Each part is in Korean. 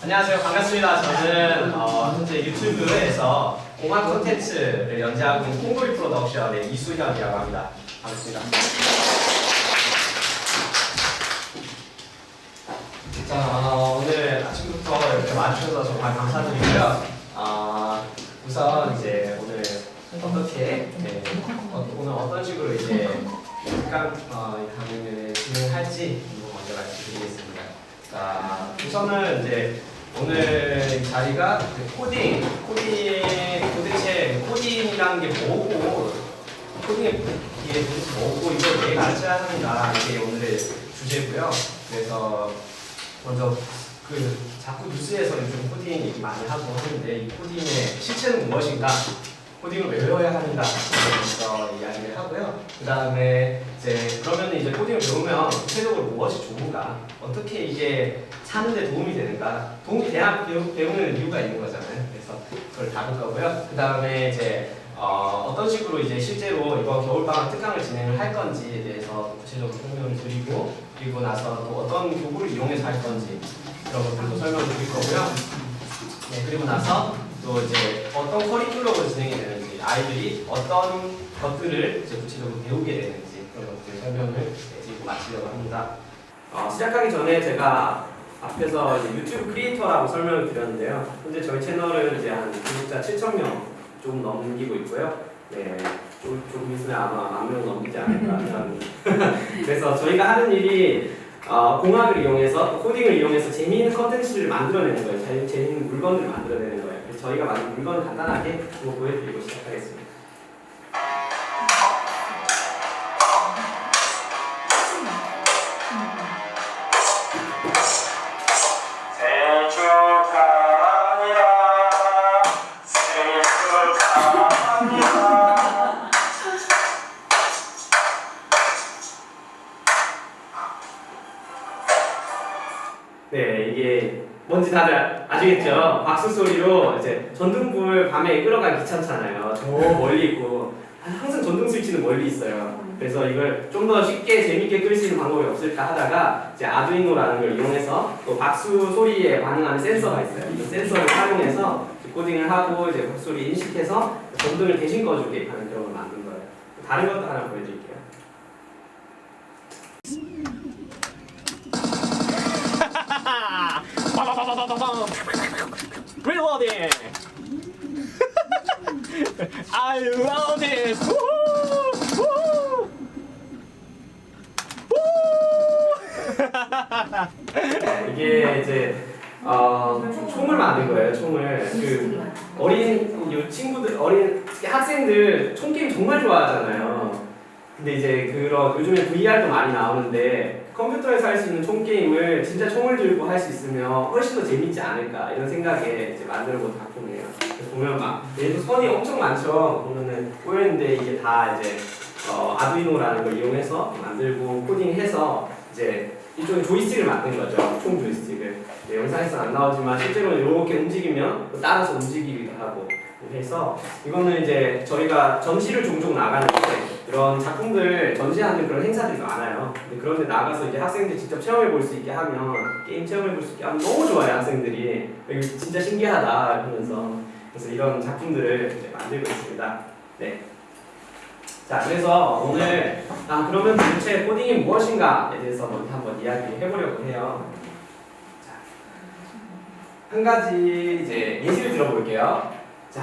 안녕하세요. 반갑습니다. 저는 현재 유튜브에서 공학 콘텐츠를 연재하고 있는 콩고리 프로덕션의 이수현이라고 합니다. 반갑습니다. 자, 오늘 아침부터 이렇게 와주셔서 정말 감사드리고요. 우선 이제 오늘 어떻게 오늘 어떤 식으로 이제 강의를 진행할지 먼저 말씀드리겠습니다. 자, 우선은 이제 오늘 이 자리가 코딩 도대체 코딩이라는 게 뭐고, 코딩의 이게 도대체 뭐고, 이걸 왜 가르쳐야 하는가, 이게 오늘의 주제고요. 그래서 먼저 자꾸 뉴스에서 요즘 코딩 얘기 많이 하고 하는데, 이 코딩의 실체는 무엇인가, 코딩을 왜 외워야 하는가, 먼저 이야기를 하고요. 그 다음에 그러면 이제 코딩을 배우면 구체적으로 무엇이 좋은가, 어떻게 이게 사는데 도움이 되는가, 배우는 이유가 있는 거잖아요. 그래서 그걸 다룰 거고요. 그 다음에 어떤 식으로 이제 실제로 이번 겨울방학 특강을 진행을 할 건지에 대해서 구체적으로 설명을 드리고, 그리고 나서 또 어떤 교구를 이용해서 할 건지 그런 것들도 설명을 드릴 거고요. 네, 그리고 나서 또 이제 어떤 커리큘럼으로 진행이 되는지, 아이들이 어떤 것들을 이제 구체적으로 배우게 되는지 그런 것들 설명을 드리고 마치려고 합니다. 시작하기 전에 제가 앞에서 이제 유튜브 크리에이터라고 설명을 드렸는데요. 현재 저희 채널은 이제 한 구독자 7,000명 좀 넘기고 있고요. 네, 조금 있으면 아마 10,000명 넘기지 않을까 하는. 그래서 저희가 하는 일이 공학을 이용해서, 코딩을 이용해서 재미있는 컨텐츠를 만들어내는 거예요. 재미있는 물건들을 만들어내는 거예요. 그래서 저희가 만든 물건을 간단하게 한번 보여드리고 시작하겠습니다. 네, 이게 뭔지 다들 아시겠죠? 박수 소리로 이제 전등불 밤에 끌어가기 귀찮잖아요. 저 멀리 있고 항상 전등 스위치는 멀리 있어요. 그래서 이걸 좀 더 쉽게 재밌게 끌 수 있는 방법이 없을까 하다가 이제 아두이노라는 걸 이용해서 또 박수 소리에 반응하는 센서가 있어요. 이 센서를 활용해서 코딩을 하고 이제 박수 소리 인식해서 전등을 대신 꺼주게 하는 그런 걸 만든 거예요. 다른 것도 하나 보여드릴게요. Reloading! I love this! Woo! 이게 이제 총을 만든 거예요. 총을 어린 친구들, 어린 학생들 총 게임 정말 좋아하잖아요. 근데 이제 요즘에 VR도 많이 나오는데 컴퓨터에서 할 수 있는 총 게임을 진짜 총을 들고 할 수 있으면 훨씬 더 재밌지 않을까 이런 생각에 이제 만들어본 작품이에요. 보면 막 얘도 선이 엄청 많죠. 보면은 꼬였는데 이게 다 이제 아두이노라는 걸 이용해서 만들고 코딩해서 이제 이쪽에 조이스틱을 만든 거죠. 총 조이스틱을. 네, 영상에서는 안 나오지만 실제로 이렇게 움직이면 따라서 움직이기도 하고 해서 이거는 이제 저희가 전시를 종종 나가는데 이런 작품들 전시하는 그런 행사들이 많아요. 그런데 나가서 이제 학생들이 직접 체험해 볼 수 있게 하면, 게임 체험해 볼 수 있게 하면 너무 좋아요. 학생들이 이거 진짜 신기하다 하면서. 그래서 이런 작품들을 이제 만들고 있습니다. 네. 자, 그래서 오늘 그러면 도대체 코딩이 무엇인가에 대해서 먼저 한번 이야기해 보려고 해요. 자, 한 가지 이제 예시를 들어볼게요. 자,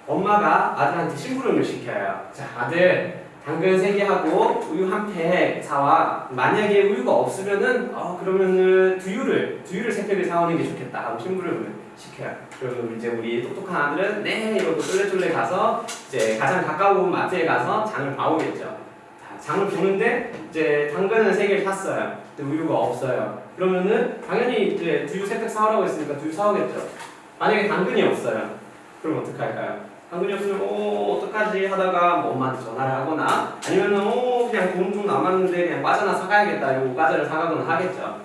엄마가 아들한테 심부름을 시켜요. 자, 아들 당근 3개하고 우유 1팩 사와. 만약에 우유가 없으면은 그러면은 두유를 3팩을 사오는 게 좋겠다 하고 심부름을 시켜요. 그러면 이제 우리 똑똑한 아들은 네 이러고 쫄래쫄래 가서 이제 가장 가까운 마트에 가서 장을 봐오겠죠. 자, 장을 보는데 이제 당근은 3개를 샀어요. 근데 우유가 없어요. 그러면은 당연히 이제 두유 3팩 사오라고 했으니까 두유 사오겠죠. 만약에 당근이 없어요. 그럼 어떡할까요? 당근이 없으면 어떡하지 하다가 뭐 엄마한테 전화를 하거나 아니면은 그냥 돈 좀 남았는데 그냥 과자나 사가야겠다 이러고 과자를 사가거나 하겠죠.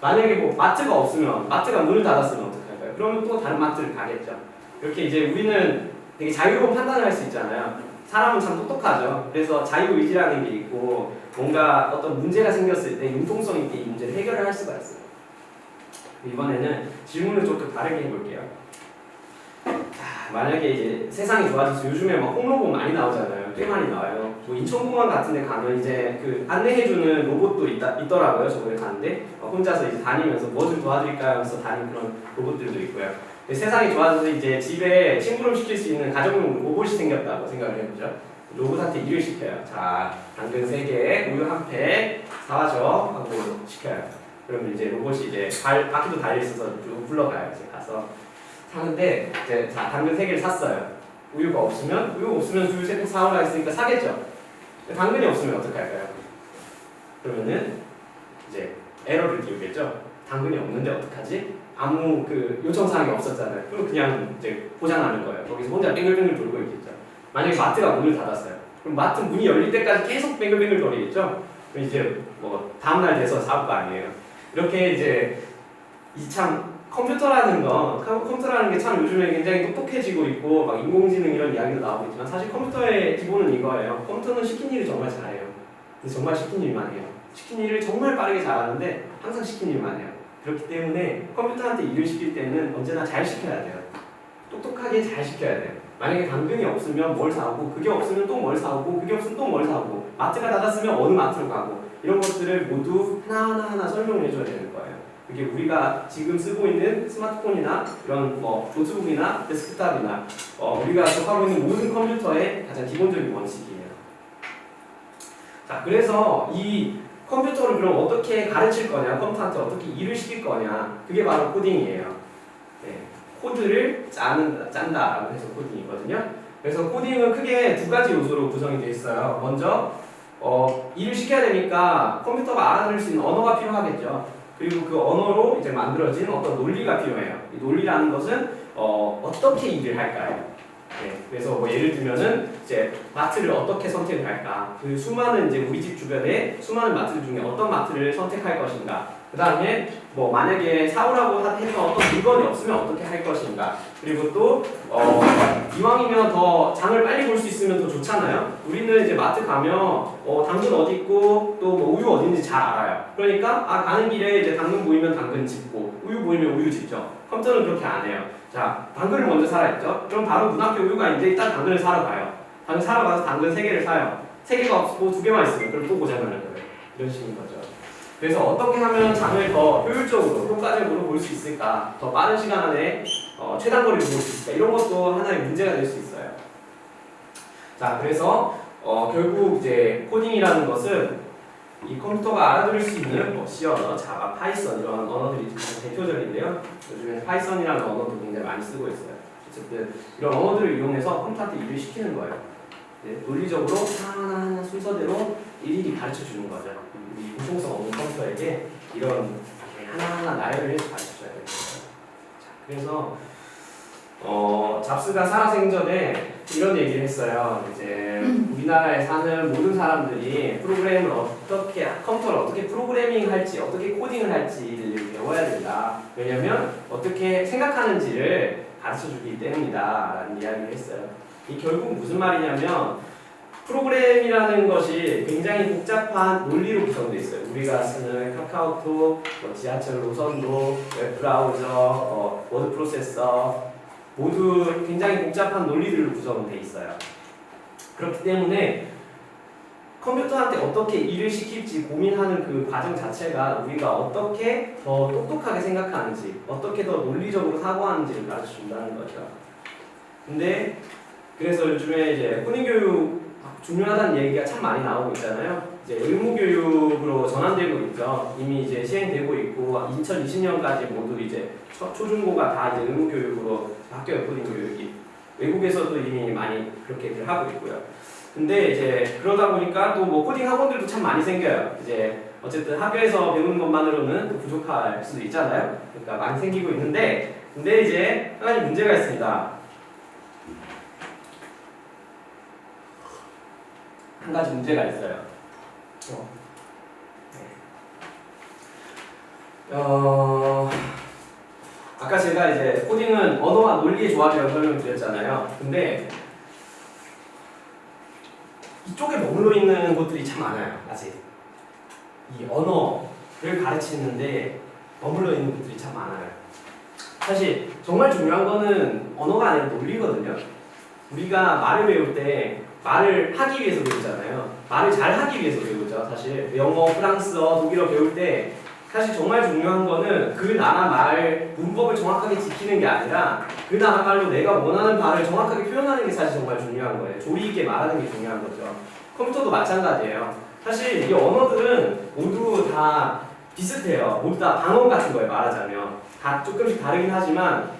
만약에 뭐 마트가 없으면, 마트가 문을 닫았으면 어떡할까요? 그러면 또 다른 마트를 가겠죠. 이렇게 이제 우리는 되게 자유로운 판단을 할 수 있잖아요. 사람은 참 똑똑하죠. 그래서 자유의지라는 게 있고 뭔가 어떤 문제가 생겼을 때 융통성 있게 이 문제를 해결을 할 수가 있어요. 이번에는 질문을 조금 다르게 해볼게요. 자, 만약에 이제 세상이 좋아져서 요즘에 막 홈로봇 많이 나오잖아요. 꽤 많이 나와요. 뭐 인천공항 같은 데 가면 이제 그 안내해주는 로봇도 있더라고요. 저번에 갔는데 혼자서 이제 다니면서 뭐 좀 도와드릴까요 하면서 다니는 그런 로봇들도 있고요. 세상이 좋아져서 이제 집에 심부름 시킬 수 있는 가정용 로봇이 생겼다고 생각을 해보죠. 로봇한테 일을 시켜요. 자, 당근 3개, 우유 1팩 사와줘 하고 시켜요. 그러면 이제 로봇이 이제 바퀴도 달려있어서 쭉 불러가요. 이제 가서 사는데 이제 자, 당근 3개를 샀어요. 우유가 없으면 우유 3팩 사오라 했으니까 사겠죠. 당근이 없으면 어떡할까요? 그러면은 이제 에러를 띄우겠죠. 당근이 없는데 어떡하지? 아무 그 요청사항이 없었잖아요. 그럼 그냥 이제 보장하는 거예요. 거기서 혼자 뱅글뱅글 돌고 있겠죠. 만약에 마트가 문을 닫았어요. 그럼 마트 문이 열릴 때까지 계속 뱅글뱅글 거리겠죠. 그럼 이제 뭐 다음날 돼서 사올 거 아니에요. 이렇게 이제 이 참 컴퓨터라는 게 참 요즘에 굉장히 똑똑해지고 있고 막 인공지능 이런 이야기도 나오고 있지만 사실 컴퓨터의 기본은 이거예요. 컴퓨터는 시킨 일을 정말 잘해요. 근데 정말 시킨 일만 해요. 시킨 일을 정말 빠르게 잘하는데 항상 시킨 일만 해요. 그렇기 때문에 컴퓨터한테 일을 시킬 때는 언제나 잘 시켜야 돼요. 똑똑하게 잘 시켜야 돼요. 만약에 당근이 없으면 뭘 사오고 그게 없으면 또 뭘 사오고 그게 없으면 또 뭘 사오고 마트가 닫았으면 어느 마트로 가고 이런 것들을 모두 하나하나 설명을 해줘야 되는 거예요. 그게 우리가 지금 쓰고 있는 스마트폰이나 이런 뭐 노트북이나 데스크탑이나 우리가 접하고 있는 모든 컴퓨터의 가장 기본적인 원칙이에요. 자, 그래서 이 컴퓨터를 그럼 어떻게 가르칠 거냐, 컴퓨터한테 어떻게 일을 시킬 거냐, 그게 바로 코딩이에요. 네, 코드를 짠다라고 해서 코딩이거든요. 그래서 코딩은 크게 2가지 요소로 구성이 되어 있어요. 먼저 일을 시켜야 되니까 컴퓨터가 알아들을 수 있는 언어가 필요하겠죠. 그리고 그 언어로 이제 만들어진 어떤 논리가 필요해요. 이 논리라는 것은 어떻게 일을 할까요? 네, 그래서 뭐 예를 들면은 이제 마트를 어떻게 선택을 할까? 그 수많은 이제 우리 집 주변에 수많은 마트 중에 어떤 마트를 선택할 것인가? 그 다음에 뭐 만약에 사오라고 했던 어떤 물건이 없으면 어떻게 할 것인가? 그리고 또 이왕이면 더 장을 빨리 볼 수 있으면 더 좋잖아요. 우리는 이제 마트 가면 당근 어디 있고 또 뭐 우유 어딘지 잘 알아요. 그러니까 가는 길에 이제 당근 보이면 당근 짚고 우유 보이면 우유 짚죠. 컴퓨터는 그렇게 안 해요. 자, 당근을 먼저 사라 했죠. 그럼 바로 문 앞에 우유가 있는데 일단 당근을 사러 가요. 당근 사러 가서 당근 3개를 사요. 3개가 없고 2개만 있으면 그럼 또 고장나는 거예요. 이런 식인 거죠. 그래서 어떻게 하면 장을 더 효율적으로, 효과적으로 볼 수 있을까? 더 빠른 시간 안에 최단거리를 볼 수 있을까? 이런 것도 하나의 문제가 될 수 있어요. 자, 그래서 결국 이제 코딩이라는 것은 이 컴퓨터가 알아들을 수 있는 뭐 C 언어, 자바, 파이썬 이런 언어들이 가장 대표적인데요. 요즘에 파이썬이라는 언어도 굉장히 많이 쓰고 있어요. 어쨌든 이런 언어들을 이용해서 컴퓨터한테 일을 시키는 거예요. 네, 논리적으로 하나하나 순서대로 일일이 가르쳐 주는 거죠. 이 융통성 없는 컴퓨터에게 이런 하나하나 나열을 해서 가르쳐 줘야 되는 거예요. 자, 그래서 잡스가 살아생전에 이런 얘기를 했어요. 이제 우리나라에 사는 모든 사람들이 프로그램을 컴퓨터를 어떻게 프로그래밍 할지, 어떻게 코딩을 할지를 배워야 된다. 왜냐면 어떻게 생각하는지를 가르쳐 주기 때문이다. 라는 이야기를 했어요. 이 결국 무슨 말이냐면 프로그램이라는 것이 굉장히 복잡한 논리로 구성되어 있어요. 우리가 쓰는 카카오톡, 지하철 노선도, 웹브라우저, 워드 프로세서 모두 굉장히 복잡한 논리들로 구성되어 있어요. 그렇기 때문에 컴퓨터한테 어떻게 일을 시킬지 고민하는 그 과정 자체가 우리가 어떻게 더 똑똑하게 생각하는지, 어떻게 더 논리적으로 사고하는지를 가르쳐 준다는 거죠. 근데 그래서 요즘에 이제 코딩 교육 중요하다는 얘기가 참 많이 나오고 있잖아요. 이제 의무교육으로 전환되고 있죠. 이미 이제 시행되고 있고 2020년까지 모두 이제 초중고가 다 이제 의무교육으로 바뀌어요. 코딩 교육이 외국에서도 이미 많이 그렇게들 하고 있고요. 근데 이제 그러다 보니까 또 뭐 코딩 학원들도 참 많이 생겨요. 이제 어쨌든 학교에서 배우는 것만으로는 또 부족할 수도 있잖아요. 그러니까 많이 생기고 있는데 근데 이제 한 가지 문제가 있습니다. 한 가지 문제가 있어요. 아까 제가 이제 코딩은 언어와 논리의 조합이라고 설명을 드렸잖아요. 근데 이쪽에 머물러 있는 것들이 참 많아요. 아직 이 언어를 가르치는데 머물러 있는 것들이 참 많아요. 사실 정말 중요한 거는 언어가 아니라 논리거든요. 우리가 말을 배울 때 말을 하기 위해서 배우잖아요. 말을 잘 하기 위해서 배우죠. 사실 영어, 프랑스어, 독일어 배울 때 사실 정말 중요한 거는 그 나라 말 문법을 정확하게 지키는 게 아니라 그 나라 말로 내가 원하는 바를 정확하게 표현하는 게 사실 정말 중요한 거예요. 조리 있게 말하는 게 중요한 거죠. 컴퓨터도 마찬가지예요. 사실 이 언어들은 모두 다 비슷해요. 모두 다 방언 같은 거예요. 말하자면 다 조금씩 다르긴 하지만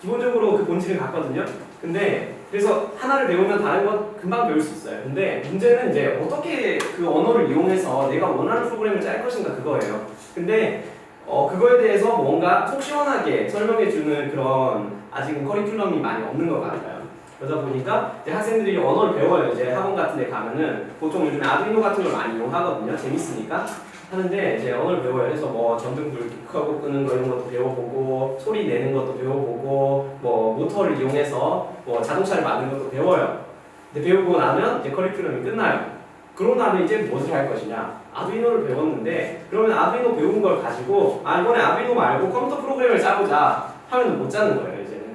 기본적으로 그 본질은 같거든요. 근데 그래서 하나를 배우면 다른 건 금방 배울 수 있어요. 근데 문제는 이제 어떻게 그 언어를 이용해서 내가 원하는 프로그램을 짤 것인가 그거예요. 근데 그거에 대해서 뭔가 속 시원하게 설명해주는 그런 아직은 커리큘럼이 많이 없는 것 같아요. 그러다 보니까 이제 학생들이 언어를 배워요. 이제 학원 같은 데 가면은 보통 요즘에 아두이노 같은 걸 많이 이용하거든요. 재밌으니까. 하는데 이제 언어를 배워요. 그래서 뭐 전등불 켜고 끄는 거 이런 것도 배워보고 소리 내는 것도 배워보고 뭐 모터를 이용해서 뭐 자동차를 만드는 것도 배워요. 근데 배우고 나면 이제 커리큘럼이 끝나요. 그러고 나면 이제 무엇을 할 것이냐? 아두이노를 배웠는데 그러면 아두이노 배운 걸 가지고 이번에 아두이노 말고 컴퓨터 프로그램을 짜보자 하면 못 짜는 거예요. 이제는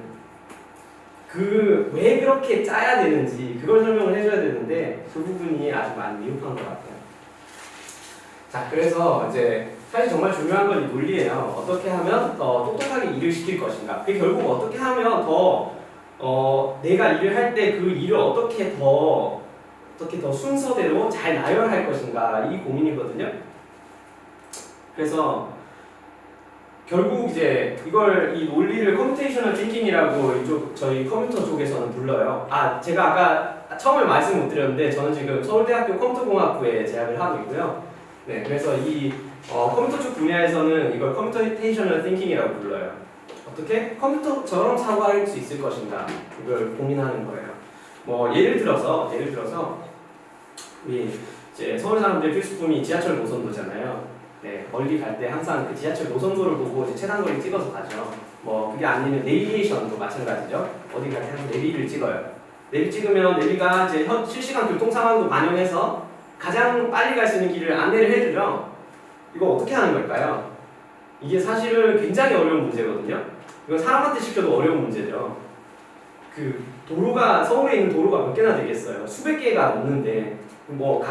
그 왜 그렇게 짜야 되는지 그걸 설명을 해줘야 되는데 그 부분이 아주 많이 미흡한 것 같아요. 자, 그래서 이제 사실 정말 중요한 건 이 논리예요. 어떻게 하면 더 똑똑하게 일을 시킬 것인가. 그게 결국 어떻게 하면 더 내가 일을 할 때 그 일을 어떻게 더 순서대로 잘 나열할 것인가 이 고민이거든요. 그래서 결국 이제 이 논리를 컴퓨테이셔널 띵킹이라고 이쪽 저희 컴퓨터 쪽에서는 불러요. 제가 아까 처음에 말씀 못 드렸는데 저는 지금 서울대학교 컴퓨터공학부에 재학을 하고 있고요. 네, 그래서 이 컴퓨터 쪽 분야에서는 이걸 컴퓨테이셔널 띵킹이라고 불러요. 어떻게 컴퓨터처럼 사고할 수 있을 것인가 이걸 고민하는 거예요. 뭐 예를 들어서 우리 이제 서울 사람들 필수품이 지하철 노선도잖아요. 네, 멀리 갈 때 항상 그 지하철 노선도를 보고 이제 최단거리 찍어서 가죠. 뭐 그게 아니면 내비게이션도 마찬가지죠. 어디 갈 때 항상 내비를 찍어요. 내비 찍으면 내비가 이제 실시간 교통 상황도 반영해서 가장 빨리 갈 수 있는 길을 안내를 해주죠. 이거 어떻게 하는 걸까요? 이게 사실은 굉장히 어려운 문제거든요. 이건 사람한테 시켜도 어려운 문제죠. 그 서울에 있는 도로가 몇 개나 되겠어요. 수백 개가 넘는데 뭐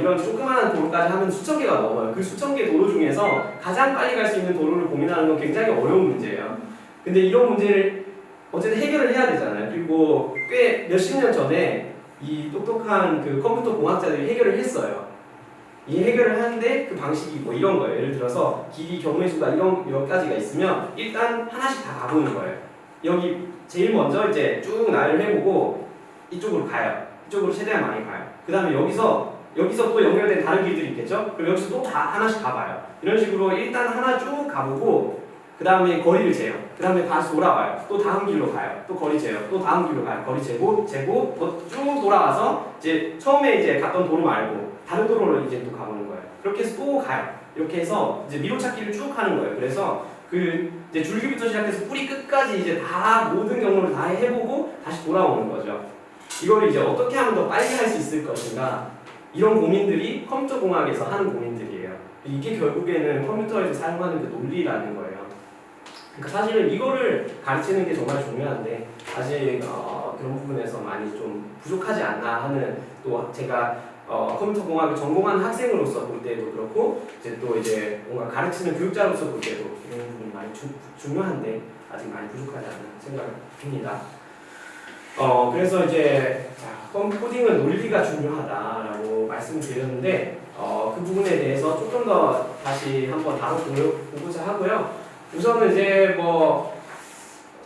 이런 조그마한 도로까지 하면 수천 개가 넘어요. 그 수천 개 도로 중에서 가장 빨리 갈 수 있는 도로를 고민하는 건 굉장히 어려운 문제예요. 근데 이런 문제를 어쨌든 해결을 해야 되잖아요. 그리고 꽤 몇십 년 전에 이 똑똑한 그 컴퓨터 공학자들이 해결을 했어요. 이 해결을 하는데 그 방식이 뭐 이런 거예요. 예를 들어서 길이 경우의 수가 이런 몇 가지가 있으면 일단 하나씩 다 가보는 거예요. 여기 제일 먼저 이제 쭉 나열을 해보고 이쪽으로 가요. 이쪽으로 최대한 많이 가요. 그 다음에 여기서 또 연결된 다른 길들이 있겠죠? 그럼 여기서 또 다 하나씩 가봐요. 이런 식으로 일단 하나 쭉 가보고 그 다음에 거리를 재요. 그 다음에 다시 돌아와요. 또 다음 길로 가요. 또 거리 재요. 또 다음 길로 가요. 거리 재고 쭉 돌아와서 이제 처음에 이제 갔던 도로 말고 다른 도로로 이제 또 가보는 거예요. 그렇게 해서 또 가요. 이렇게 해서 이제 미로찾기를 쭉 하는 거예요. 그래서 이제 줄기부터 시작해서 뿌리 끝까지 이제 다 모든 경로를 다 해보고 다시 돌아오는 거죠. 이걸 이제 어떻게 하면 더 빨리 할 수 있을 것인가 이런 고민들이 컴퓨터 공학에서 하는 고민들이에요. 이게 결국에는 컴퓨터에서 사용하는 그 논리라는 거예요. 그러니까 사실은 이거를 가르치는 게 정말 중요한데 아직 그런 부분에서 많이 좀 부족하지 않나 하는 또 제가 컴퓨터 공학을 전공하는 학생으로서 볼 때도 그렇고 이제 뭔가 가르치는 교육자로서 볼 때도 이런 부분이 많이 중요한데 아직 많이 부족하지 않나 생각을 듭니다. 그래서 이제 코딩은 논리가 중요하다라고 말씀드렸는데 그 부분에 대해서 조금 더 다시 한번 다뤄보고자 하고요. 우선은 이제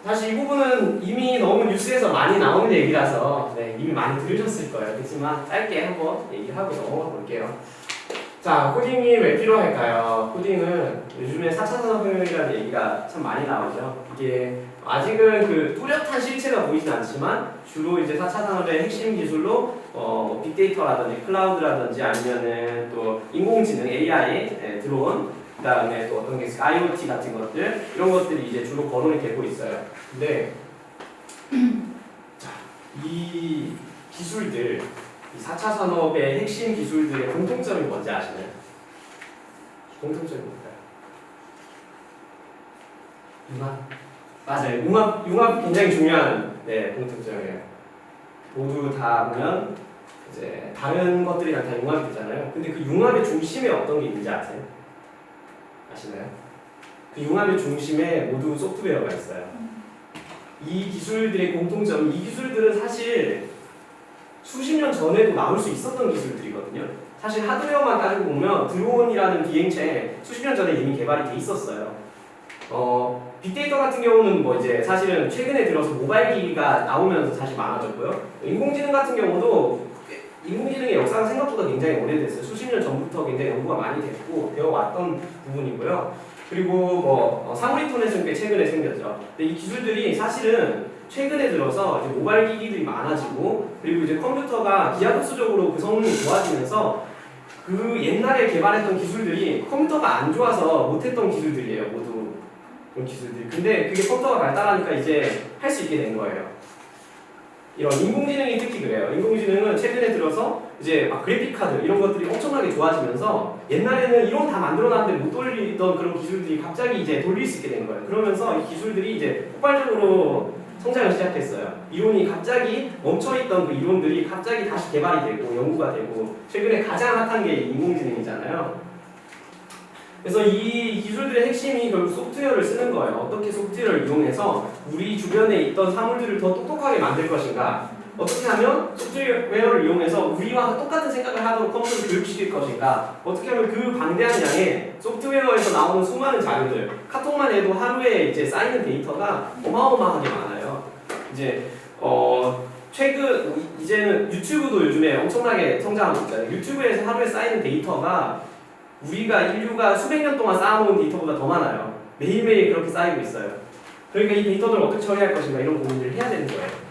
사실 이 부분은 이미 너무 뉴스에서 많이 나오는 얘기라서 이미 많이 들으셨을 거예요. 그렇지만 짧게 한번 얘기하고 넘어가 볼게요. 자, 코딩이 왜 필요할까요? 코딩은 요즘에 4차 산업혁명이라는 얘기가 참 많이 나오죠. 이게 아직은 그 뚜렷한 실체가 보이진 않지만 주로 이제 4차 산업의 핵심 기술로 빅데이터라든지 클라우드라든지 아니면은 또 인공지능 AI 들어온 그 다음에 또 어떤 게 IoT 같은 것들 이런 것들이 이제 주로 거론이 되고 있어요. 근데 자, 이 기술들 이 4차 산업의 핵심 기술들의 공통점이 뭔지 아시나요? 공통점이 뭘까요? 융합. 맞아요. 융합 굉장히 중요한 네, 공통점이에요. 모두 다 보면 이제 다른 것들이랑 다 융합이 되잖아요. 근데 그 융합의 중심에 어떤 게 있는지 아세요? 아시나요? 그 융합의 중심에 모두 소프트웨어가 있어요. 이 기술들의 공통점, 이 기술들은 사실 수십 년 전에도 나올 수 있었던 기술들이거든요. 사실 하드웨어만 따지고 보면 드론이라는 비행체 수십 년 전에 이미 개발이 돼 있었어요. 빅데이터 같은 경우는 뭐 이제 사실은 최근에 들어서 모바일 기기가 나오면서 사실 많아졌고요. 인공지능 같은 경우도 인공지능의 역사가 생각보다 굉장히 오래됐어요. 수십 년 전부터 굉장히 연구가 많이 됐고 되어 왔던 부분이고요. 그리고 뭐 사물인터넷은 꽤 최근에 생겼죠. 근데 이 기술들이 사실은 최근에 들어서 이제 모바일 기기들이 많아지고 그리고 이제 컴퓨터가 기하급수적으로 그 성능이 좋아지면서 그 옛날에 개발했던 기술들이 컴퓨터가 안 좋아서 못했던 기술들이에요. 모두 그런 기술들이. 근데 그게 컴퓨터가 발달하니까 이제 할 수 있게 된 거예요. 이런 인공지능이 특히 그래요. 인공지능은 최근에 들어서 이제 막 그래픽 카드 이런 것들이 엄청나게 좋아지면서 옛날에는 이론 다 만들어놨는데 못 돌리던 그런 기술들이 갑자기 이제 돌릴 수 있게 된 거예요. 그러면서 이 기술들이 이제 폭발적으로 성장을 시작했어요. 이론이 갑자기 멈춰있던 그 이론들이 갑자기 다시 개발이 되고 연구가 되고 최근에 가장 핫한 게 인공지능이잖아요. 그래서 이 기술들의 핵심이 결국 소프트웨어를 쓰는 거예요. 어떻게 소프트웨어를 이용해서 우리 주변에 있던 사물들을 더 똑똑하게 만들 것인가, 어떻게 하면 소프트웨어를 이용해서 우리와 똑같은 생각을 하도록 컴퓨터를 교육시킬 것인가, 어떻게 하면 그 방대한 양의 소프트웨어에서 나오는 수많은 자료들, 카톡만 해도 하루에 이제 쌓이는 데이터가 어마어마하게 많아요. 이제 최근 이제는 유튜브도 요즘에 엄청나게 성장하고 있잖아요. 유튜브에서 하루에 쌓이는 데이터가 우리가 인류가 수백 년 동안 쌓아놓은 데이터보다 더 많아요. 매일매일 그렇게 쌓이고 있어요. 그러니까 이 데이터들을 어떻게 처리할 것인가 이런 고민을 해야 되는 거예요.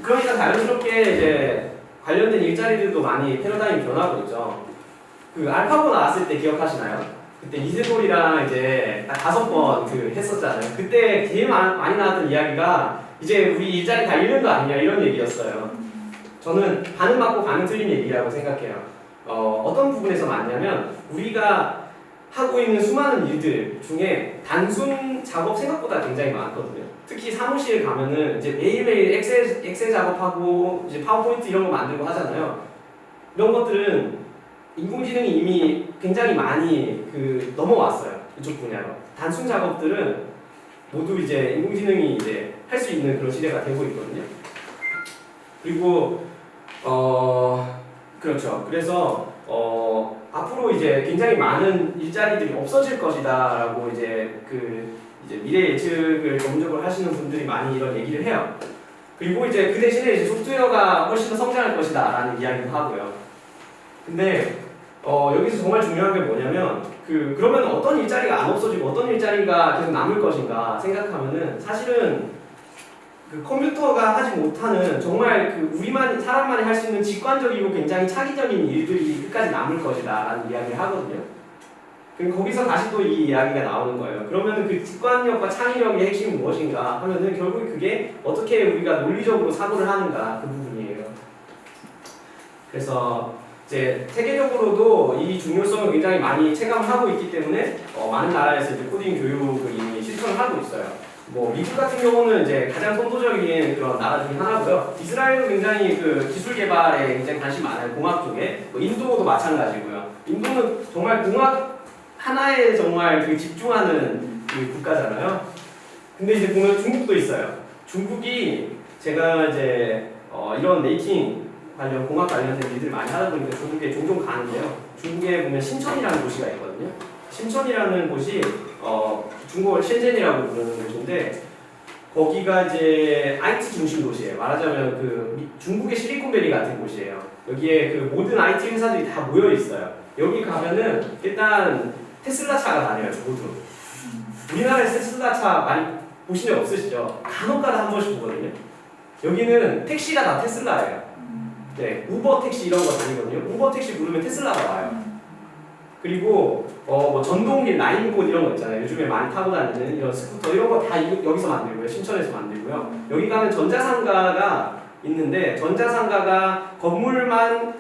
그러니까 자연스럽게 이제 관련된 일자리들도 많이 패러다임이 변하고 있죠. 그 알파고 나왔을 때 기억하시나요? 그때 이세돌이랑 이제 딱 5번 그 했었잖아요. 그때 제일 많이 나왔던 이야기가 이제 우리 일자리 다 잃는 거 아니냐 이런 얘기였어요. 저는 반은 맞고 반은 틀린 얘기라고 생각해요. 어떤 부분에서 맞냐면 우리가 하고 있는 수많은 일들 중에 단순 작업 생각보다 굉장히 많거든요. 특히 사무실 가면은 이제 매일매일 엑셀 작업하고 이제 파워포인트 이런 거 만들고 하잖아요. 이런 것들은 인공지능이 이미 굉장히 많이 넘어왔어요. 이쪽 분야로. 단순 작업들은 모두 이제 인공지능이 이제 할 수 있는 그런 시대가 되고 있거든요. 그리고 그렇죠. 그래서 앞으로 이제 굉장히 많은 일자리들이 없어질 것이다라고 이제 이제 미래 예측을 전문적으로 하시는 분들이 많이 이런 얘기를 해요. 그리고 이제 그 대신에 이제 소프트웨어가 훨씬 더 성장할 것이다라는 이야기도 하고요. 근데 여기서 정말 중요한 게 뭐냐면 그러면 어떤 일자리가 안 없어지고 어떤 일자리가 계속 남을 것인가 생각하면은 사실은 그 컴퓨터가 하지 못하는 정말 사람만이 할 수 있는 직관적이고 굉장히 차기적인 일들이 끝까지 남을 것이다라는 이야기를 하거든요. 그럼 거기서 다시 또 이 이야기가 나오는 거예요. 그러면은 그 직관력과 창의력의 핵심이 무엇인가 하면은 결국 그게 어떻게 우리가 논리적으로 사고를 하는가 그 부분이에요. 그래서 이제 세계적으로도 이 중요성을 굉장히 많이 체감하고 있기 때문에 많은 나라에서 이제 코딩 교육을 이미 실천을 하고 있어요. 뭐 미국 같은 경우는 이제 가장 선도적인 그런 나라 중에 하나고요. 이스라엘도 굉장히 기술 개발에 굉장히 관심 많아요. 공학 쪽에. 뭐 인도도 마찬가지고요. 인도는 정말 공학 하나에 정말 집중하는 국가잖아요. 근데 이제 보면 중국도 있어요. 중국이 제가 이제 이런 메이킹 관련 공학 관련된 일들을 많이 하다 보니까 중국에 종종 가는데요. 중국에 보면 신천이라는 도시가 있거든요. 신천이라는 곳이 중국어 셴젠이라고 부르는 곳인데 거기가 이제 IT 중심 도시예요. 말하자면 중국의 실리콘밸리 같은 곳이에요. 여기에 모든 IT 회사들이 다 모여 있어요. 여기 가면은 일단 테슬라 차가 다녀요. 모두. 우리나라에 테슬라 차 많이 보신 적 없으시죠? 간혹가다 한 번씩 보거든요. 여기는 택시가 다 테슬라예요. 네, 우버 택시 이런 거 다니거든요. 우버 택시 부르면 테슬라가 와요. 그리고 뭐 전동길 라인봇 이런 거 있잖아요. 요즘에 많이 타고 다니는 이런 스쿠터 이런 거 다 여기서 만들고요. 신천에서 만들고요. 여기 가면 전자상가가 있는데 전자상가가 건물만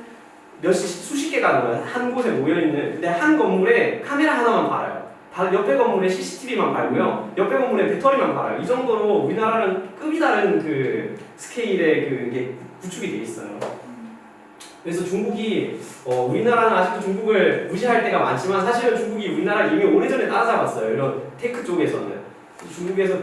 수십 개가 한 곳에 모여 있는. 근데 한 건물에 카메라 하나만 팔아요. 옆에 건물에 CCTV만 팔고요. 옆에 건물에 배터리만 팔아요. 이 정도로 우리나라는 급이 다른 그 스케일의 그게 구축이 돼 있어요. 그래서 중국이 우리나라는 아직도 중국을 무시할 때가 많지만 사실은 중국이 우리나라를 이미 오래전에 따라잡았어요. 이런 테크 쪽에서는. 중국에서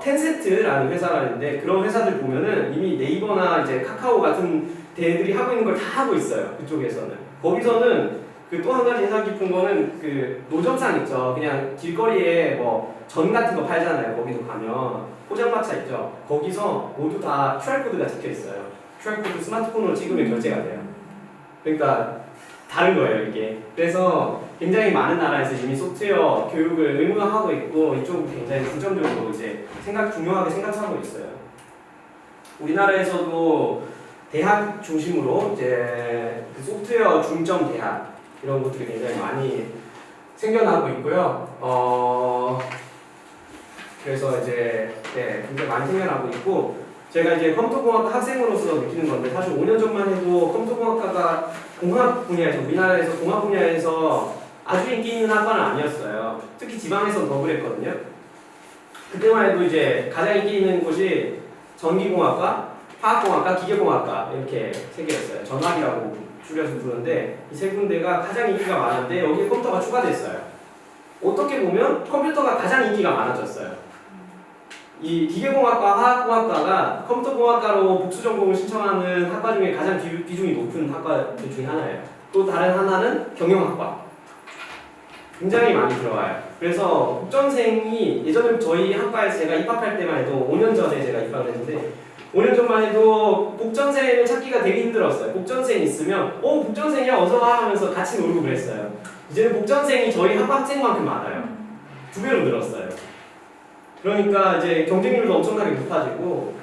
텐센트라는 회사가 있는데 그런 회사들 보면은 이미 네이버나 이제 카카오 같은 대들이 하고 있는 걸 다 하고 있어요. 그쪽에서는. 거기서는 또 한 가지 인상 깊은 거는 노점상 있죠. 그냥 길거리에 뭐 전 같은 거 팔잖아요. 거기도 가면 포장마차 있죠. 거기서 모두 다 QR코드가 찍혀 있어요. QR코드 스마트폰으로 찍으면 결제가 돼요. 그러니까 다른 거예요, 이게. 그래서 굉장히 많은 나라에서 이미 소프트웨어 교육을 의무화하고 있고 이쪽은 굉장히 중점적으로 이제 중요하게 생각하고 있어요. 우리나라에서도 대학 중심으로 이제 소프트웨어 중점 대학 이런 것들이 굉장히 많이 생겨나고 있고요. 그래서 이제 굉장히 많이 생겨나고 있고 제가 이제 컴퓨터공학과 학생으로서 느끼는 건데 사실 5년 전만 해도 컴퓨터공학과가 공학 분야에서 우리나라에서 공학 분야에서 아주 인기 있는 학과는 아니었어요. 특히 지방에서는 더 그랬거든요. 그때만 해도 이제 가장 인기 있는 곳이 전기공학과, 화학공학과, 기계공학과 이렇게 세 개였어요. 전학이라고 줄여서 부르는데 이 세 군데가 가장 인기가 많은데 여기에 컴퓨터가 추가됐어요. 어떻게 보면 컴퓨터가 가장 인기가 많아졌어요. 이 기계공학과, 화학공학과가 컴퓨터공학과로 복수전공을 신청하는 학과 중에 가장 비중이 높은 학과들 중에 하나예요. 또 다른 하나는 경영학과. 굉장히 많이 들어와요. 그래서 복전생이 예전에 저희 학과에서 제가 입학할 때만 해도 5년 전에 제가 입학을 했는데 5년 전만 해도 복전생을 찾기가 되게 힘들었어요. 복전생 있으면 복전생이야 어서와 하면서 같이 놀고 그랬어요. 이제는 복전생이 저희 학과 학생만큼 많아요. 2배로 늘었어요. 그러니까 이제 경쟁률도 엄청나게 높아지고,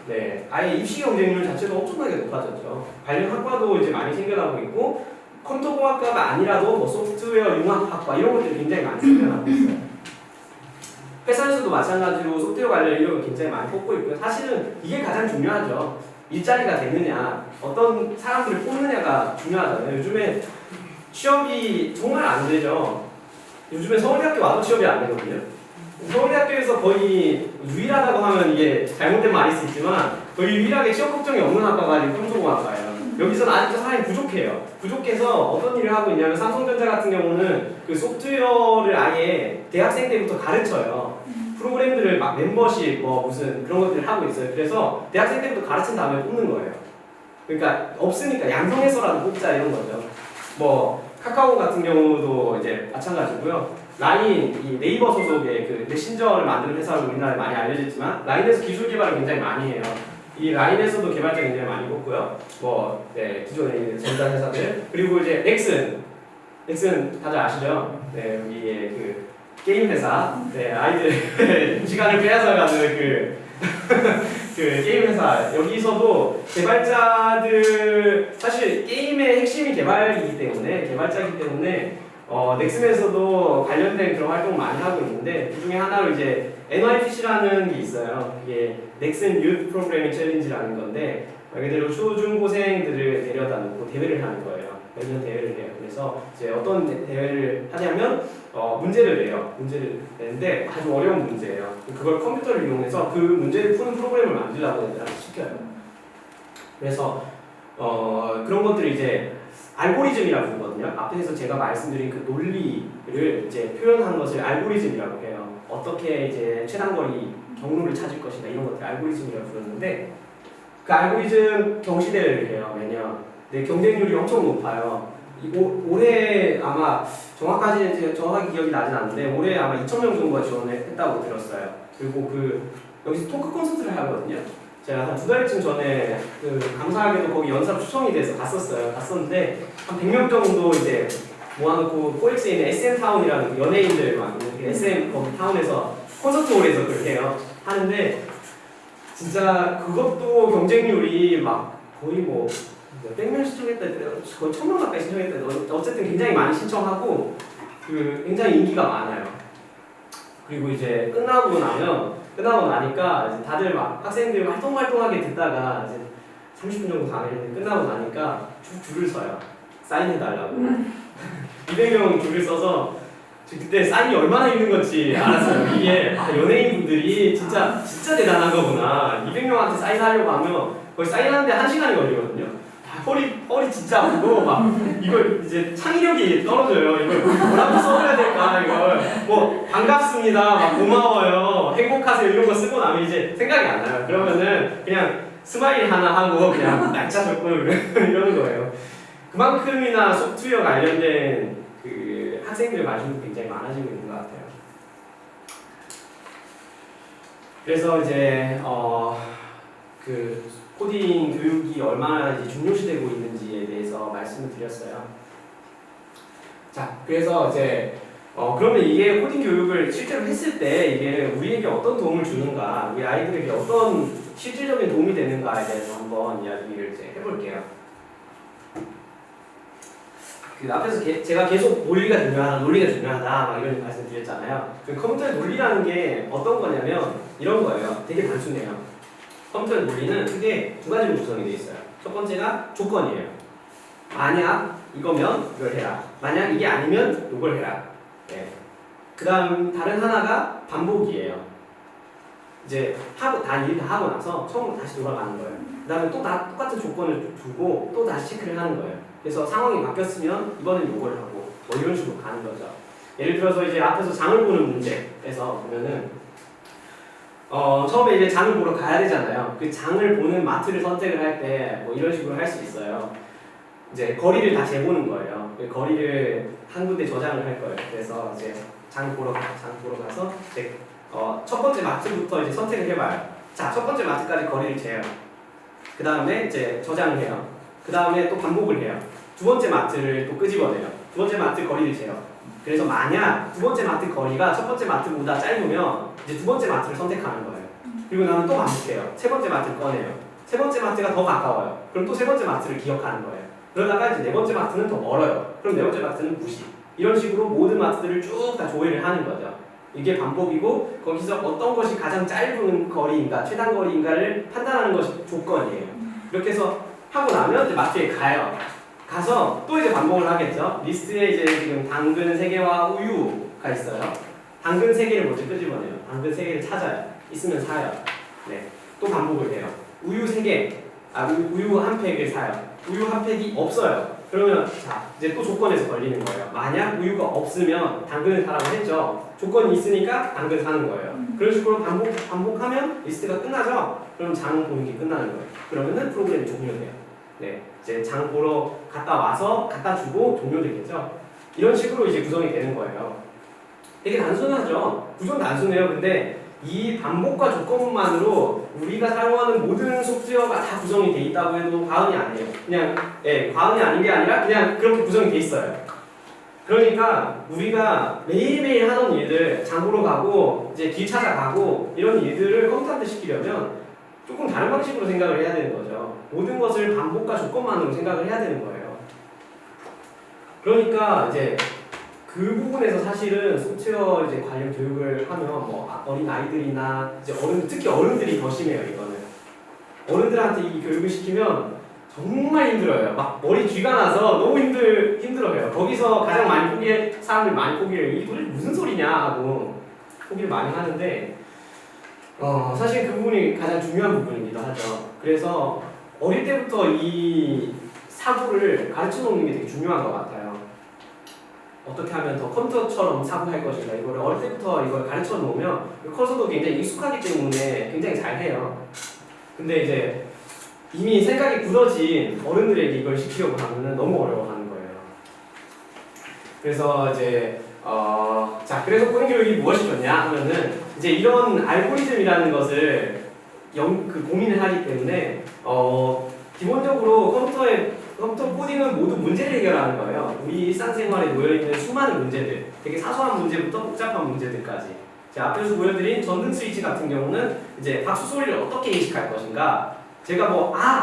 아예 입시 경쟁률 자체도 엄청나게 높아졌죠. 관련 학과도 이제 많이 생겨나고 있고, 컴퓨터공학과가 아니라도 뭐 소프트웨어 융합학과 이런 것들이 굉장히 많이 생겨나고 있어요. 회사에서도 마찬가지로 소프트웨어 관련 인력을 굉장히 많이 뽑고 있고요. 사실은 이게 가장 중요하죠. 일자리가 되느냐, 어떤 사람들을 뽑느냐가 중요하잖아요. 요즘에 취업이 정말 안 되죠. 요즘에 서울대학교 와도 취업이 안 되거든요. 서울대학교에서 거의 유일하다고 하면 이게 잘못된 말일 수 있지만 거의 유일하게 취업 걱정이 없는 학과가 컴퓨터공학과예요. 여기서는 아직도 사람이 부족해요. 부족해서 어떤 일을 하고 있냐면 삼성전자 같은 경우는 그 소프트웨어를 아예 대학생 때부터 가르쳐요. 프로그램들을 막 멤버십 뭐 무슨 그런 것들을 하고 있어요. 그래서 대학생 때부터 가르친 다음에 뽑는 거예요. 그러니까 없으니까 양성해서라도 뽑자 이런 거죠. 뭐 카카오 같은 경우도 이제 마찬가지고요. 라인, 이 네이버 소속의 그 메신저를 만드는 회사로 우리나라에 많이 알려졌지만 라인에서 기술 개발을 굉장히 많이 해요. 이 라인에서도 개발자 굉장히 많이 뽑고요. 기존에 있는 전자 회사들 그리고 이제 넥슨 다들 아시죠? 여기에 그 게임 회사, 아이들 시간을 빼앗아가는 그 게임 회사 여기서도 개발자들 사실 게임의 핵심이 개발자이기 때문에 넥슨에서도 관련된 그런 활동을 많이 하고 있는데 그 중에 하나로 이제 NYPC라는 게 있어요. 이게 넥슨 유th 프로그래밍 챌린지라는 건데 말 그대로 초중고생들을 데려다 놓고 대회를 하는 거예요. 매년 대회를 해요. 그래서 이제 어떤 대회를 하냐면 문제를 내요. 문제를 내는데 아주 어려운 문제예요. 그걸 컴퓨터를 이용해서 그 문제를 푸는 프로그램을 만들라고 애들한테 시켜요. 그래서 그런 것들을 이제 알고리즘이라고 부르거든요. 앞에서 제가 말씀드린 그 논리를 이제 표현한 것을 알고리즘이라고 해요. 어떻게 이제 최단거리 경로를 찾을 것인가 이런 것들 알고리즘이라고 부르는데 그 알고리즘 경시대회를 해요 매년. 근데 경쟁률이 엄청 높아요. 올해 아마 정확하게 기억이 나진 않는데 올해 아마 2,000명 정도가 지원을 했다고 들었어요. 그리고 여기서 토크 콘서트를 하거든요. 제가 한 2달쯤 전에 감사하게도 거기 연사로 초청이 돼서 갔었는데 한 100명 정도 이제 모아놓고 코엑스에 있는 SM타운이라는 연예인들 막 SM 거기 타운에서 콘서트홀에서 그렇게 해요. 하는데 진짜 그것도 경쟁률이 막 거의 뭐 몇백 명 신청했다 거의 1,000명 가까이 신청했다. 어쨌든 굉장히 많이 신청하고 굉장히 인기가 많아요. 그리고 이제 끝나고 나니까 이제 다들 막 학생들 활동하게 듣다가 이제 30분 정도 강의했는데 끝나고 나니까 쭉 줄을 서요. 사인해달라고. 200명 줄을 서서 저 그때 사인이 얼마나 힘든 건지 알았어요. 이게 연예인분들이 진짜 대단한 거구나. 200명한테 사인하려고 하면 거의 사인하는데 1시간이 걸리거든요. 허리 진짜 아프고 막 이걸 이제 창의력이 떨어져요. 이걸 뭐라고 써야 될까 이걸 뭐 반갑습니다, 막 고마워요, 행복하세요 이런 거 쓰고 나면 이제 생각이 안 나요. 그러면은 그냥 스마일 하나 하고 그냥 날짜 적고 이러는 거예요. 그만큼이나 소프트웨어 관련된 그 학생들의 관심도 굉장히 많아지고 있는 것 같아요. 그래서 이제 그 코딩 교육이 얼마나 이제 중요시되고 있는지에 대해서 말씀을 드렸어요. 자, 그래서 이제 그러면 이게 코딩 교육을 실제로 했을 때 이게 우리에게 어떤 도움을 주는가, 우리 아이들에게 어떤 실질적인 도움이 되는가에 대해서 한번 이야기를 이제 해볼게요. 그 앞에서 제가 계속 논리가 중요하다 막 이런 말씀 드렸잖아요. 그 컴퓨터의 논리라는 게 어떤 거냐면 이런 거예요. 되게 단순해요. 컴퓨터의 논리는 크게 두 가지로 구성이 되어 있어요. 첫 번째가 조건이에요. 만약 이거면 이걸 해라. 만약 이게 아니면 이걸 해라. 네. 그 다음 다른 하나가 반복이에요. 이제 일 다 하고 나서 처음으로 다시 돌아가는 거예요. 그 다음에 또 똑같은 조건을 두고 또 다시 체크를 하는 거예요. 그래서 상황이 바뀌었으면 이번엔 요걸 하고 뭐 이런 식으로 가는 거죠. 예를 들어서 이제 앞에서 장을 보는 문제에서 보면은 처음에 이제 장을 보러 가야 되잖아요. 그 장을 보는 마트를 선택을 할 때 뭐 이런 식으로 할 수 있어요. 이제 거리를 다 재보는 거예요. 그 거리를 한 군데 저장을 할 거예요. 그래서 이제 장 보러 가서 이제 첫 번째 마트부터 이제 선택을 해봐요. 자, 첫 번째 마트까지 거리를 재요. 그 다음에 이제 저장을 해요. 그 다음에 또 반복을 해요. 두 번째 마트를 또 끄집어내요. 두 번째 마트 거리를 재요. 그래서 만약 두 번째 마트 거리가 첫 번째 마트보다 짧으면 이제 두 번째 마트를 선택하는 거예요. 그리고 나면 또 반복해요. 세 번째 마트를 꺼내요. 세 번째 마트가 더 가까워요. 그럼 또 세 번째 마트를 기억하는 거예요. 그러다가 이제 네 번째 마트는 더 멀어요. 그럼 네 번째 마트는 무시. 이런 식으로 모든 마트들을 쭉 다 조회를 하는 거죠. 이게 반복이고 거기서 어떤 것이 가장 짧은 거리인가, 최단 거리인가를 판단하는 것이 조건이에요. 이렇게 해서 하고 나면 이제 마트에 가요. 가서 또 이제 반복을 하겠죠. 리스트에 이제 지금 당근 3개와 우유가 있어요. 당근 3개를 먼저 끄집어내요. 당근 3개를 찾아요. 있으면 사요. 네. 또 반복을 해요. 우유 3개, 우유 한 팩을 사요. 우유 한 팩이 없어요. 그러면 자, 이제 또 조건에서 걸리는 거예요. 만약 우유가 없으면 당근을 사라고 했죠. 조건이 있으니까 당근 사는 거예요. 그런 식으로 반복하면 리스트가 끝나죠. 그럼 장 보는 게 끝나는 거예요. 그러면은 프로그램이 종료돼요. 네, 이제 장 보러 갔다 와서 갖다 주고 종료되겠죠. 이런 식으로 이제 구성이 되는 거예요. 되게 단순하죠. 구조는 단순해요. 근데 이 반복과 조건만으로 우리가 사용하는 모든 소프트웨어가 다 구성이 돼 있다고 해도 과언이 아니에요. 그냥 과언이 아닌 게 아니라 그냥 그렇게 구성이 돼 있어요. 그러니까 우리가 매일매일 하던 일들, 장 보러 가고 이제 길 찾아가고 이런 일들을 컴퓨터한테 시키려면 조금 다른 방식으로 생각을 해야 되는 거죠. 모든 것을 반복과 조건만으로 생각을 해야 되는 거예요. 그러니까 이제 그 부분에서 사실은 소프트웨어 이제 관련 교육을 하면 뭐 어린 아이들이나 이제 특히 어른들이 더 심해요. 이거는 어른들한테 이 교육을 시키면 정말 힘들어요. 막 머리 쥐가 나서 너무 힘들어요. 거기서 가장 사람들이 많이 포기를 이게 무슨 소리냐 하고 포기를 많이 하는데 사실 그 부분이 가장 중요한 부분이기도 하죠. 그래서 어릴 때부터 이 사고를 가르쳐 놓는 게 되게 중요한 것 같아요. 어떻게 하면 더 컴퓨터처럼 사고할 것인가 이거를 어릴 때부터 이걸 가르쳐 놓으면 커서도 굉장히 익숙하기 때문에 굉장히 잘해요. 근데 이제 이미 생각이 굳어진 어른들에게 이걸 시키려고 하면은 너무 어려워하는 거예요. 그래서 이제 자, 그래서 코딩 교육이 무엇이 좋냐 하면은 이제 이런 알고리즘이라는 것을 고민을 하기 때문에 기본적으로 컴퓨터 코딩은 모두 문제를 해결하는 거예요. 우리 일상생활에 놓여있는 수많은 문제들, 되게 사소한 문제부터 복잡한 문제들까지. 자, 앞에서 보여드린 전등 스위치 같은 경우는 이제 박수 소리를 어떻게 인식할 것인가. 제가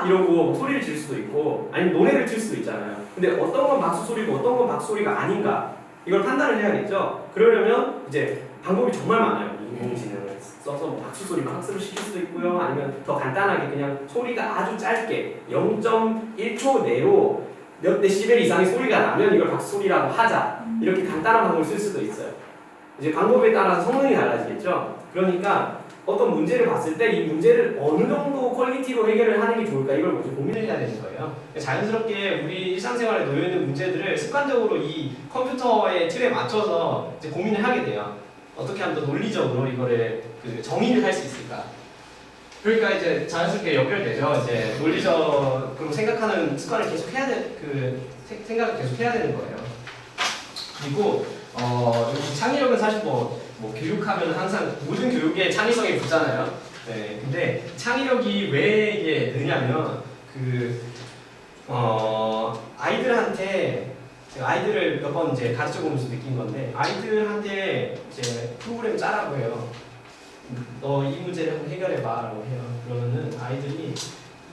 이러고 소리를 질 수도 있고, 아니면 노래를 칠 수도 있잖아요. 근데 어떤 건 박수 소리고 어떤 건 박수 소리가 아닌가. 이걸 판단을 해야겠죠. 그러려면 이제 방법이 정말 많아요. 인공지능을 써서 뭐 박수 소리만 학습을 시킬 수도 있고요. 아니면 더 간단하게 그냥 소리가 아주 짧게 0.1초 내로 몇 데시벨 이상의 소리가 나면 이걸 박수 소리라고 하자. 이렇게 간단한 방법을 쓸 수도 있어요. 이제 방법에 따라서 성능이 달라지겠죠. 그러니까 어떤 문제를 봤을 때 이 문제를 어느 정도 퀄리티로 해결을 하는 게 좋을까 이걸 먼저 고민을 해야 되는 거예요. 자연스럽게 우리 일상생활에 놓여 있는 문제들을 습관적으로 이 컴퓨터의 틀에 맞춰서 이제 고민을 하게 돼요. 어떻게 하면 더 논리적으로 이거를 정의를 할 수 있을까? 그러니까 이제 자연스럽게 연결되죠. 이제 논리적으로 생각하는 습관을 계속 해야 생각을 계속 해야 되는 거예요. 그리고 여기 창의력은 사실 뭐 교육하면 항상 모든 교육에 창의성이 붙잖아요. 네, 근데 창의력이 왜 이게 느냐면 아이들한테 제가 아이들을 몇 번 이제 가르쳐 보면서 느낀 건데 아이들한테 이제 프로그램 짜라고 해요. 너 이 문제를 한번 해결해봐라고 해요. 그러면은 아이들이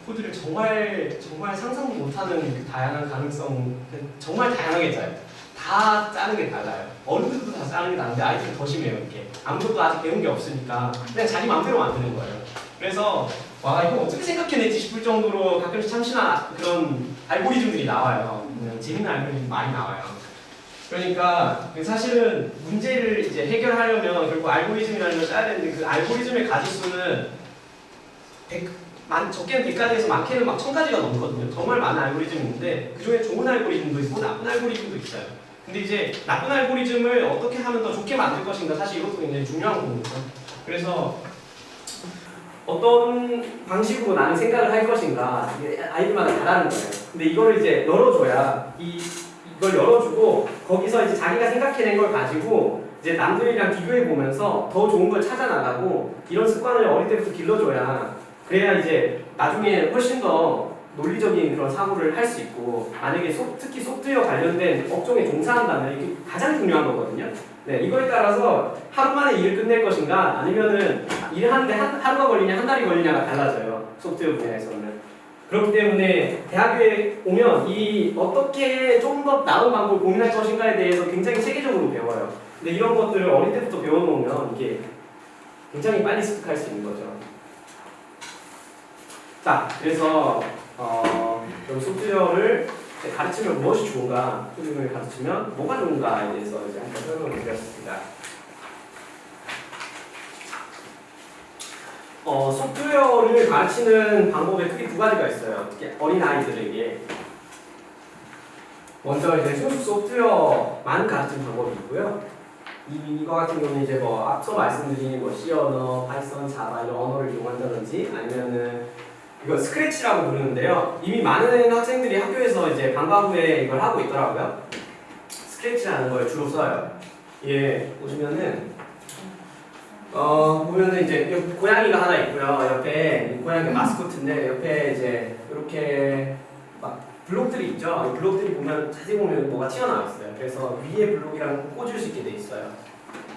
코드를 정말 상상도 못하는 그 다양한 가능성 정말 다양하게 짜요. 다 짜는 게 달라요. 어른들도 다 짜는 게 다른데 아이들은 더 심해요. 이렇게 아무것도 아직 배운 게 없으니까 그냥 자기 마음대로 만드는 거예요. 그래서 와 이거 어떻게 생각해냈지 싶을 정도로 가끔씩 참신한 그런 알고리즘들이 나와요. 재밌는 알고리즘 많이 나와요. 그러니까 사실은 문제를 이제 해결하려면 결국 알고리즘이라는 걸 짜야 되는데 그 알고리즘의 가지수는 적게는 100가지에서 많게는 막 1000가지가 넘거든요. 정말 많은 알고리즘이 있는데 그 중에 좋은 알고리즘도 있고 나쁜 알고리즘도 있어요. 근데 이제 나쁜 알고리즘을 어떻게 하면 더 좋게 만들 것인가 사실 이것도 굉장히 중요한 거거든요. 그래서 어떤 방식으로 나는 생각을 할 것인가 아이들마다 다르는 거예요. 근데 이거를 이제 열어줘야 이걸 열어주고 거기서 이제 자기가 생각해낸 걸 가지고 이제 남들이랑 비교해 보면서 더 좋은 걸 찾아 나가고 이런 습관을 어릴 때부터 길러줘야 그래야 이제 나중에 훨씬 더 논리적인 그런 사고를 할 수 있고 만약에 특히 소프트웨어 관련된 업종에 종사한다면 이게 가장 중요한 거거든요. 네, 이거에 따라서 하루 만에 일을 끝낼 것인가 아니면은 일을 하는데 하루가 걸리냐 한 달이 걸리냐가 달라져요. 소프트웨어 분야에서는. 그렇기 때문에 대학에 오면 이 어떻게 좀 더 나은 방법을 고민할 것인가에 대해서 굉장히 체계적으로 배워요. 근데 이런 것들을 어릴 때부터 배워놓으면 이게 굉장히 빨리 습득할 수 있는 거죠. 자, 그래서 여기 소프트웨어를 가르치면 무엇이 좋은가, 프로그래밍을 가르치면 뭐가 좋은가에 대해서 이제 한번 설명을 드렸습니다. 소프트웨어를 가르치는 방법에 크게 두 가지가 있어요. 특히 어린 아이들에게 먼저 이제 순수 소프트웨어만 가르치는 방법이 있고요. 이거 같은 경우는 이제 뭐 앞서 말씀드린 뭐 C 언어, 파이썬, 자바 이런 언어를 이용한다든지 아니면은 이거 스크래치라고 부르는데요. 이미 많은 학생들이 학교에서 이제 방과 후에 이걸 하고 있더라고요. 스크래치라는 걸 주로 써요. 예, 보시면은 보면은 이제 여기 고양이가 하나 있고요. 옆에 고양이 마스코트인데 옆에 이제 이렇게 막 블록들이 있죠. 이 블록들이 보면 자세히 보면 뭐가 튀어나와 있어요. 그래서 위에 블록이랑 꽂을 수 있게 돼 있어요.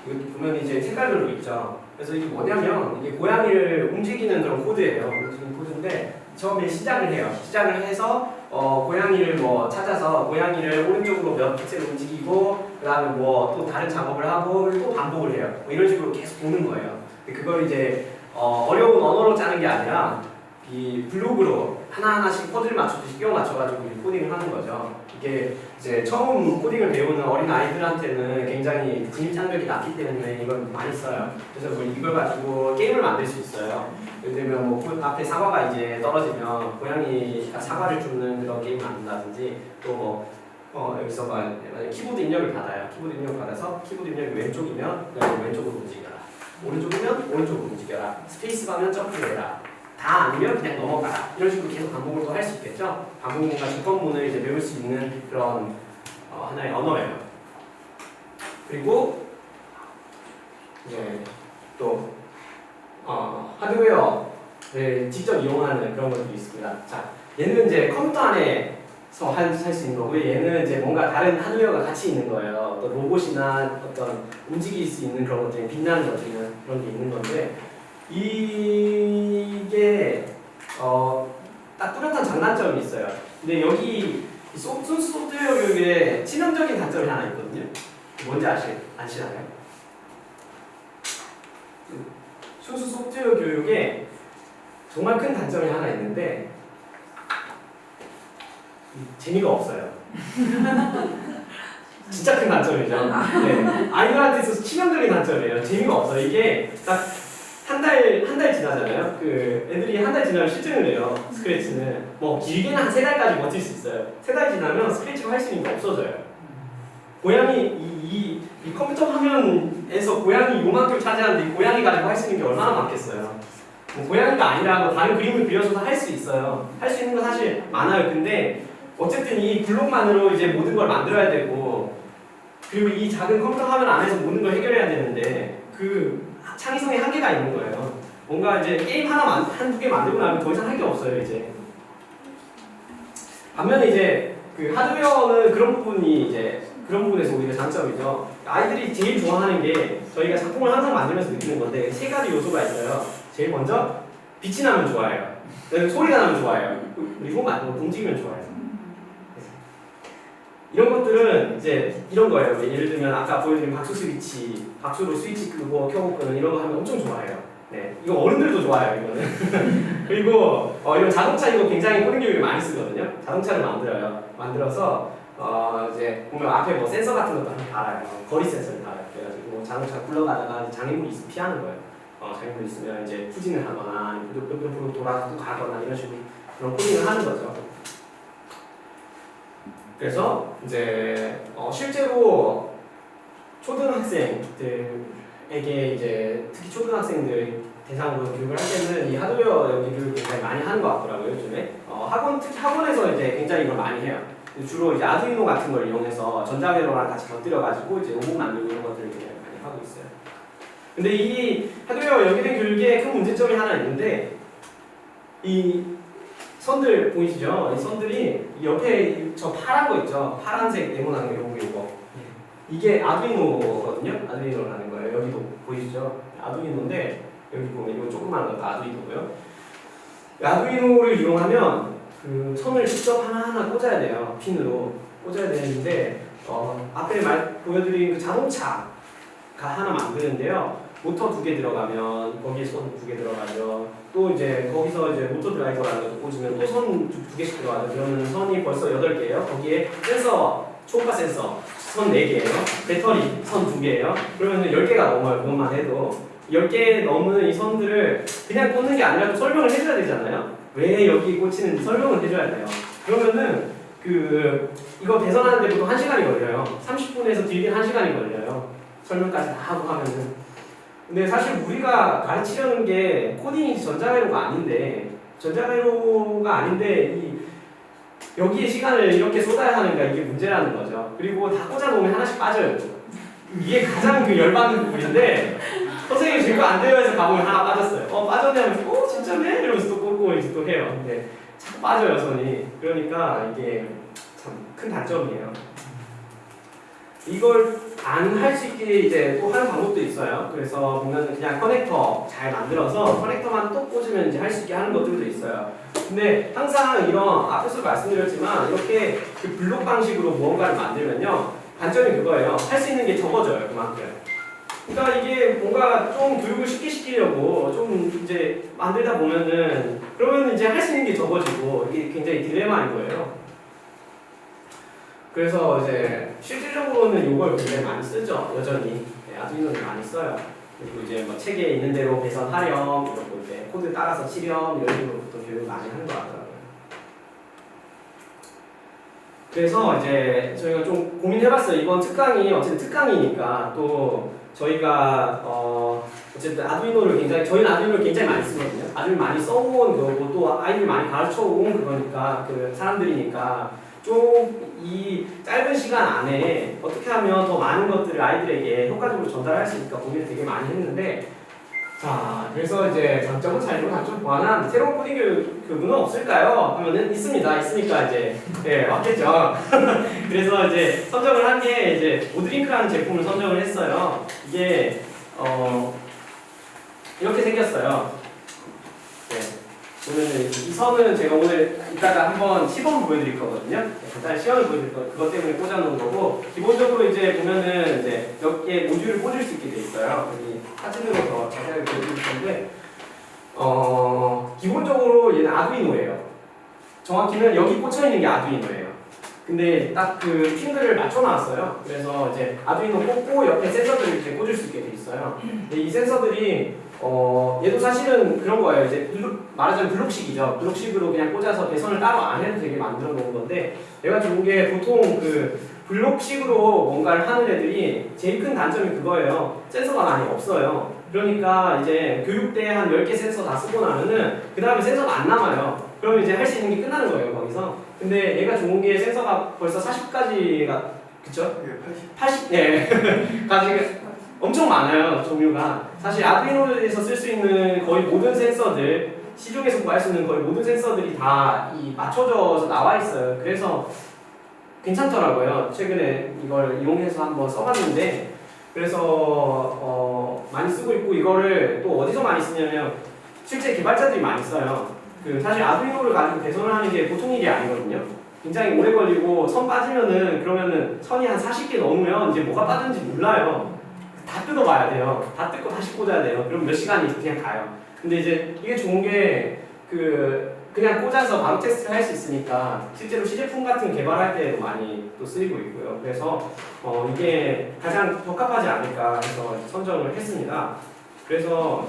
여기 보면 이제 색깔별로 있죠. 그래서 이게 뭐냐면 이게 고양이를 움직이는 그런 코드예요. 움직이는 코드인데 처음에 시작을 해요. 시작을 해서 고양이를 뭐 찾아서 고양이를 오른쪽으로 몇 픽셀 움직이고 그 다음에 뭐 또 다른 작업을 하고 또 반복을 해요. 뭐 이런 식으로 계속 도는 거예요. 그걸 이제 어려운 언어로 짜는 게 아니라 이 블록으로 하나하나씩 코드를 맞추듯이 끼워 맞춰가지고 코딩을 하는 거죠. 이게 이제 처음 코딩을 배우는 어린 아이들한테는 굉장히 진입장벽이 낮기 때문에 이걸 많이 써요. 그래서 뭐 이걸 가지고 게임을 만들 수 있어요. 예를 들면 뭐 앞에 사과가 이제 떨어지면 고양이가 사과를 줍는 그런 게임을 만든다든지 또 뭐 여기서 만약 키보드 입력을 받아요. 키보드 입력 받아서 키보드 입력이 왼쪽이면 왼쪽으로 움직여라. 오른쪽이면 오른쪽으로 움직여라. 스페이스 바면 점프해라. 다 아니면 그냥 넘어가라. 이런 식으로 계속 반복을 또 할 수 있겠죠. 반복문과 조건문을 이제 배울 수 있는 그런 하나의 언어예요. 그리고 이제 또 하드웨어를 직접 이용하는 그런 것들이 있습니다. 자, 얘는 이제 컴퓨터 안에서 할 수 있는 거고요. 얘는 이제 뭔가 다른 하드웨어가 같이 있는 거예요. 어떤 로봇이나 어떤 움직일 수 있는 그런 것들이 빛나는 것들이나 그런 게 있는 건데 이게 딱 뚜렷한 장단점이 있어요. 근데 여기 순수 소프트웨어 교육에 치명적인 단점이 하나 있거든요. 뭔지 아시나요? 순수 소프트웨어 교육에 정말 큰 단점이 하나 있는데 재미가 없어요. 진짜 큰 단점이죠. 네. 아이들한테 있어서 치명적인 단점이에요. 재미가 없어요. 이게 딱 한 달 지나잖아요. 그 애들이 한 달 지나면 실증을 내요. 스크래치는 뭐 길게는 한 3달까지 버틸 수 있어요. 3달 지나면 스크래치가 할 수 있는 게 없어져요. 고양이 이 컴퓨터 화면에서 고양이 요만큼 차지하는데 고양이 가지고 할 수 있는 게 얼마나 많겠어요. 뭐 고양이가 아니라고 다른 그림을 그려줘서 할 수 있어요. 할 수 있는 건 사실 많아요. 근데 어쨌든 이 블록만으로 이제 모든 걸 만들어야 되고 그리고 이 작은 컴퓨터 화면 안에서 모든 걸 해결해야 되는데 그 창의성의 한계가 있는 거예요. 뭔가 이제 게임 한두 개 만들고 나면 더 이상 할 게 없어요. 이제 반면에 이제 그 하드웨어는 그런 부분이 이제 그런 부분에서 오히려 장점이죠. 아이들이 제일 좋아하는 게 저희가 작품을 항상 만들면서 느끼는 건데 3가지 요소가 있어요. 제일 먼저 빛이 나면 좋아해요. 소리가 나면 좋아해요. 그리고 움직이면 좋아해요. 이런 것들은 이제 이런 거예요. 예를 들면 아까 보여드린 박수 스위치, 박수로 스위치 끄고 켜고 끄는 이런 거 하면 엄청 좋아해요. 네, 이거 어른들도 좋아해요. 이거는. 그리고 이런 자동차 이거 굉장히 코딩 교육에 많이 쓰거든요. 자동차를 만들어서 이제 보면 앞에 뭐 센서 같은 것도 하나 달아요. 거리 센서를 달아요. 그래가지고 자동차 굴러가다가 장애물이 있으면 피하는 거예요. 장애물이 있으면 이제 후진을 하거나 옆으로 돌아서 가거나 이런 식으로 그런 코딩을 하는 거죠. 그래서 이제 실제로 초등학생들에게 이제 특히 초등학생들 대상으로 교육을 할 때는 이 하드웨어 연기를 굉장히 많이 하는 것 같더라고요. 요즘에 특히 학원에서 이제 굉장히 이걸 많이 해요. 주로 이제 아두이노 같은 걸 이용해서 전자회로랑 같이 곁들여가지고 이제 로봇 만들고 이런 것들을 굉장히 많이 하고 있어요. 근데 이 하드웨어 연기된 교육에 큰 문제점이 하나 있는데 이 선들 보이시죠? 이 선들이 옆에 저 파란 거 있죠? 파란색 네모난 이거 이게 아두이노거든요? 아두이노라는 거예요. 여기도 보이시죠? 아두이노인데 여기 보면 이거 조그만 것도 아두이노고요. 아두이노를 이용하면 그 선을 직접 하나하나 꽂아야 돼요. 핀으로 꽂아야 되는데 앞에 보여드린 그 자동차가 하나 만드는데요. 모터 2개 들어가면 거기에 선 2개 들어가죠. 또 이제 거기서 이제 모터 드라이버라는 것도 꽂으면 또 선 2개씩 들어가죠. 그러면 선이 벌써 8개예요. 거기에 센서, 초음파 센서 선 4개예요. 배터리 선 2개예요. 그러면 10개가 넘어요. 그것만 해도 10개 넘는 이 선들을 그냥 꽂는 게 아니라 또 설명을 해줘야 되잖아요. 왜 여기 꽂히는지 설명을 해줘야 돼요. 그러면은 이거 배선하는데 보통 1시간이 걸려요. 30분에서 길게 1시간이 걸려요. 설명까지 다 하고 하면은. 근데 사실 우리가 가르치려는 게 코딩이 전자회로가 아닌데 여기에 시간을 이렇게 쏟아야 하는가 이게 문제라는 거죠. 그리고 다 꽂아놓으면 하나씩 빠져요. 이게 가장 열받는 부분인데 선생님이 지금 안 돼요 해서 가보면 하나 빠졌어요. 빠졌네 하면서 진짜네? 이러면서 또 꽂고 이제 또 해요. 근데 자꾸 빠져요 선이. 그러니까 이게 참 큰 단점이에요. 이걸 안 할 수 있게 이제 또 하는 방법도 있어요. 그래서 보면 그냥 커넥터 잘 만들어서 커넥터만 또 꽂으면 이제 할 수 있게 하는 것들도 있어요. 근데 항상 이런 앞에서 말씀드렸지만 이렇게 그 블록 방식으로 무언가를 만들면요 단점이 그거예요. 할 수 있는 게 적어져요. 그만큼. 그러니까 이게 뭔가 좀 교육을 쉽게 시키려고 좀 이제 만들다 보면은 그러면 이제 할 수 있는 게 적어지고 이게 굉장히 딜레마인 거예요. 그래서 이제 실질적으로는 이걸 굉장히 많이 쓰죠. 여전히 아두이노를 많이 써요. 그리고 이제 뭐 책에 있는 대로 배선하렴, 그리고 이제 코드 따라서 치렴 이런 식으로 보통 교육을 많이 하는 것 같더라고요. 그래서 이제 저희가 좀 고민해봤어요. 이번 특강이 어쨌든 특강이니까 또 저희가 어쨌든 저희는 아두이노를 굉장히 많이 쓰거든요. 아두이노 많이 써온 거고 또 아이들 많이 가르쳐온 그거니까 그 사람들이니까 좀 이 짧은 시간 안에 어떻게 하면 더 많은 것들을 아이들에게 효과적으로 전달할 수 있을까 고민을 되게 많이 했는데 자 그래서 이제 장점은 차이로 단점 보완한 새로운 코딩 교육은 없을까요? 하면은 있습니다. 있으니까 이제 맞겠죠. 그래서 이제 선정을 한 게 이제 오드링크라는 제품을 선정을 했어요. 이게 이렇게 생겼어요. 보면은 이 선은 제가 오늘 이따가 한번 시범 보여드릴 거거든요. 간단히 시험을 보여드릴 거 그것 때문에 꽂아놓은 거고 기본적으로 이제 보면은 이제 몇 개 모듈을 꽂을 수 있게 돼 있어요. 여기 사진으로 더 자세하게 보여드릴 건데 기본적으로 얘는 아두이노예요. 정확히는 여기 꽂혀 있는 게 아두이노예요. 근데 딱 그 핀들을 맞춰놨어요. 그래서 이제 아두이노 꽂고 옆에 센서들을 이제 꽂을 수 있게 돼 있어요. 근데 이 센서들이 얘도 사실은 그런 거예요. 이제 말하자면 블록식이죠. 블록식으로 그냥 꽂아서 배선을 따로 안 해도 되게 만들어 놓은 건데, 얘가 좋은 게 보통 그 블록식으로 뭔가를 하는 애들이 제일 큰 단점이 그거예요. 센서가 많이 없어요. 그러니까 이제 교육대 한 10개 센서 다 쓰고 나면은 그 다음에 센서가 안 남아요. 그러면 이제 할 수 있는 게 끝나는 거예요, 거기서. 근데 얘가 좋은 게 센서가 벌써 40가지가, 그쵸? 예, 80, 예. 가지가 엄청 많아요, 종류가. 사실 아두이노에서 쓸 수 있는 거의 모든 센서들, 시중에서 구할 수 있는 거의 모든 센서들이 다 맞춰져서 나와 있어요. 그래서 괜찮더라고요. 최근에 이걸 이용해서 한번 써봤는데, 그래서 많이 쓰고 있고, 이거를 또 어디서 많이 쓰냐면 실제 개발자들이 많이 써요. 사실 아두이노를 가지고 배선을 하는 게 보통 일이 아니거든요. 굉장히 오래 걸리고 선 빠지면은, 그러면은 선이 한 40개 넘으면 이제 뭐가 빠졌는지 몰라요. 다 뜯어봐야 돼요. 다 뜯고 다시 꽂아야 돼요. 그럼 몇 시간이 그냥 가요. 근데 이제 이게 좋은 게 그냥 꽂아서 바로 테스트를 할 수 있으니까 실제로 시제품 같은 개발할 때도 많이 또 쓰이고 있고요. 그래서 이게 가장 적합하지 않을까 해서 선정을 했습니다. 그래서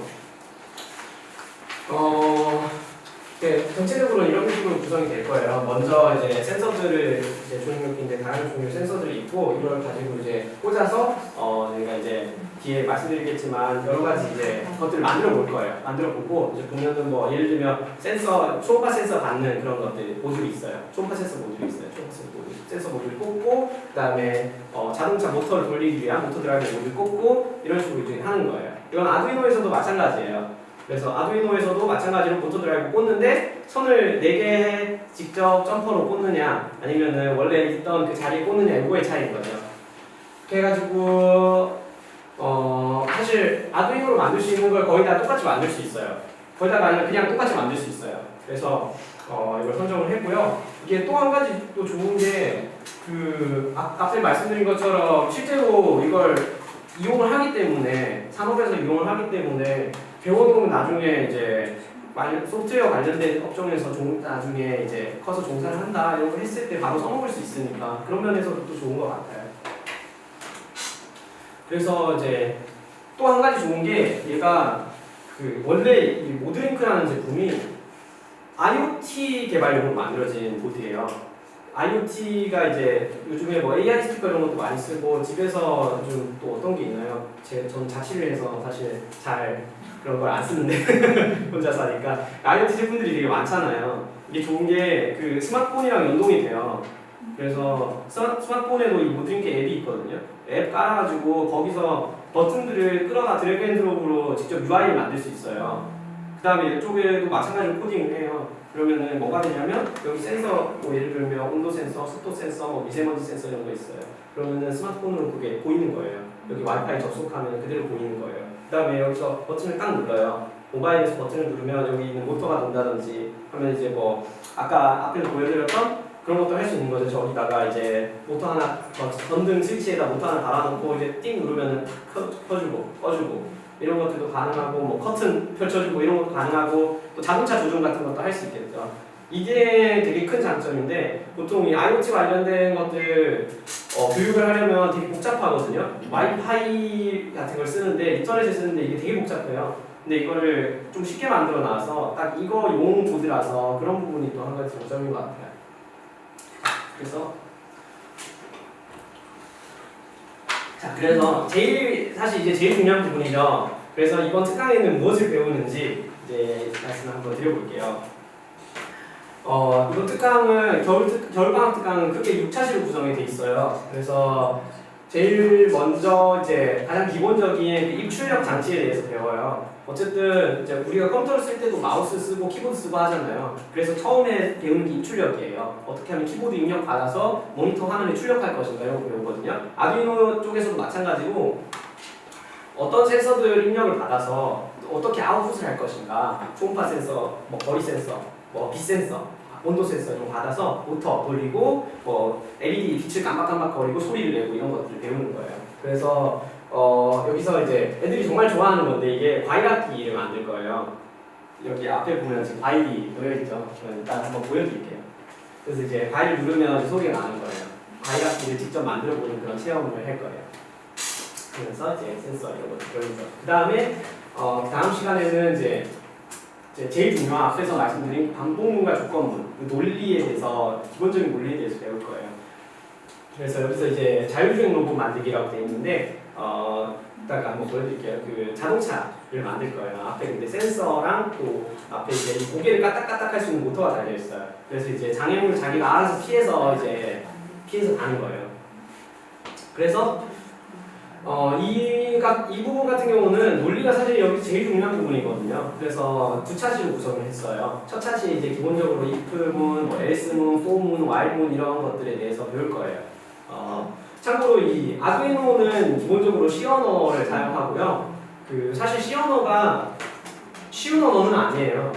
네, 전체적으로 이런 식으로 구성이 될 거예요. 먼저 이제 센서들을 이제 종류인데 다양한 종류 센서들이 있고, 이걸 가지고 이제 꽂아서 저희가 이제 뒤에 말씀드리겠지만 여러 가지 이제 것들을 만들어 볼 거예요. 만들어 보고 이제 보면은 뭐 예를 들면 초음파 센서 받는 그런 것들 모듈이 있어요. 초음파 센서 모듈이 있어요. 초음파 센서 모듈 꽂고, 그다음에 자동차 모터를 돌리기 위한 모터 드라이브 모듈 꽂고, 이런 식으로 이제 하는 거예요. 이건 아두이노에서도 마찬가지예요. 그래서 아두이노에서도 마찬가지로 모터 드라이브 꽂는데, 선을 4개 직접 점퍼로 꽂느냐 아니면은 원래 있던 그 자리에 꽂느냐, 이거의 차이인 거죠. 그렇게 해가지고 사실 아두이노로 만들 수 있는 걸 거의 다 똑같이 만들 수 있어요. 거의 다가 아니라 그냥 똑같이 만들 수 있어요. 그래서 이걸 선정을 했고요. 이게 또 한 가지 또 좋은 게 앞에 말씀드린 것처럼 실제로 이걸 이용을 하기 때문에, 산업에서 이용을 하기 때문에 배워놓으면 나중에 이제 소프트웨어 관련된 업종에서 나중에 이제 커서 종사를 한다 이런 거 했을 때 바로 써먹을 수 있으니까 그런 면에서도 또 좋은 것 같아요. 그래서 이제 또 한 가지 좋은 게, 얘가 원래 이 모드링크라는 제품이 IoT 개발용으로 만들어진 보드예요. IoT가 이제 요즘에 뭐 AI 스피커 이런 것도 많이 쓰고, 집에서 좀 또 어떤 게 있나요? 전 자취를 해서 사실 잘 그런 걸 안 쓰는데 혼자 사니까 IoT 제품들이 되게 많잖아요. 이게 좋은 게 스마트폰이랑 연동이 돼요. 그래서 스마트폰에도 이 모드링크 앱이 있거든요. 앱 깔아가지고 거기서 버튼들을 끌어다 드래그 앤 드롭으로 직접 UI를 만들 수 있어요. 그 다음에 이쪽에도 마찬가지로 코딩을 해요. 그러면은 뭐가 되냐면 여기 센서, 뭐 예를 들면 온도 센서, 습도 센서, 뭐 미세먼지 센서 이런 거 있어요. 그러면은 스마트폰으로 그게 보이는 거예요. 여기 와이파이 접속하면 그대로 보이는 거예요. 그 다음에 여기서 버튼을 딱 눌러요. 모바일에서 버튼을 누르면 여기 있는 모터가 돈다든지 하면 이제 뭐 아까 앞에서 보여드렸던 그런 것도 할 수 있는 거죠. 저기다가 이제 모터 하나, 전등 스위치에다 모터 하나 달아놓고 이제 띵 누르면은 탁 켜주고 꺼주고 이런 것들도 가능하고, 뭐 커튼 펼쳐주고 이런 것도 가능하고, 또 자동차 조종 같은 것도 할 수 있겠죠. 이게 되게 큰 장점인데, 보통 이 IoT 관련된 것들 교육을 하려면 되게 복잡하거든요. 와이파이 같은 걸 쓰는데, 인터넷에 쓰는데 이게 되게 복잡해요. 근데 이거를 좀 쉽게 만들어 놔서 딱 이거 용 보드라서 그런 부분이 또 한 가지 장점인 것 같아요. 그래서 그래서 사실 이제 제일 중요한 부분이죠. 그래서 이번 특강에는 무엇을 배우는지 이제 말씀을 한번 드려볼게요. 이번 특강은 겨울방학 특강은 크게 6차시로 구성이 돼 있어요. 그래서 제일 먼저 이제 가장 기본적인 입출력 장치에 대해서 배워요. 어쨌든 이제 우리가 컴퓨터를 쓸 때도 마우스 쓰고 키보드 쓰고 하잖아요. 그래서 처음에 배우는 게 입출력이에요. 어떻게 하면 키보드 입력 받아서 모니터 화면에 출력할 것인가 이런 거 배우거든요. 아두이노 쪽에서도 마찬가지고, 어떤 센서들 입력을 받아서 어떻게 아웃풋을 할 것인가, 초음파 센서, 뭐 거리 센서, 뭐 빛 센서, 온도 센서 이런 거 받아서 모터 돌리고, 뭐 LED 빛을 깜빡깜빡거리고 소리를 내고 이런 것들을 배우는 거예요. 그래서 여기서 이제 애들이 정말 좋아하는 건데, 이게 과일악기를 만들 거예요. 여기 앞에 보면 지금 과일이 놓여 있죠. 일단 한번 보여드릴게요. 그래서 이제 과일을 누르면 소리가 나는 거예요. 과일 악기를 직접 만들어 보는 그런 체험을 할 거예요. 그래서 이제 센서 이런 거 들어있죠. 그 다음에 다음 시간에는 이제 제일 중요한 앞에서 말씀드린 반복문과 조건문, 그 논리에 대해서 기본적인 논리에 대해서 배울 거예요. 그래서 여기서 이제 자율주행 로봇 만들기라고 되어 있는데 이따가 한번 보여드릴게요. 그 자동차를 만들 거예요. 앞에 근데 센서랑 또 앞에 이제 이 고개를 까딱까딱 할 수 있는 모터가 달려 있어요. 그래서 이제 장애물을 자기가 알아서 피해서 가는 거예요. 그래서 이 부분 같은 경우는 논리가 사실 여기 제일 중요한 부분이거든요. 그래서 두 차시로 구성을 했어요. 첫 차시 이제 기본적으로 if문, 뭐 else문, for문, while문 이런 것들에 대해서 배울 거예요. 참고로 이 아두이노는 기본적으로 C 언어를 사용하고요. 사실 C 언어가 쉬운 언어는 아니에요.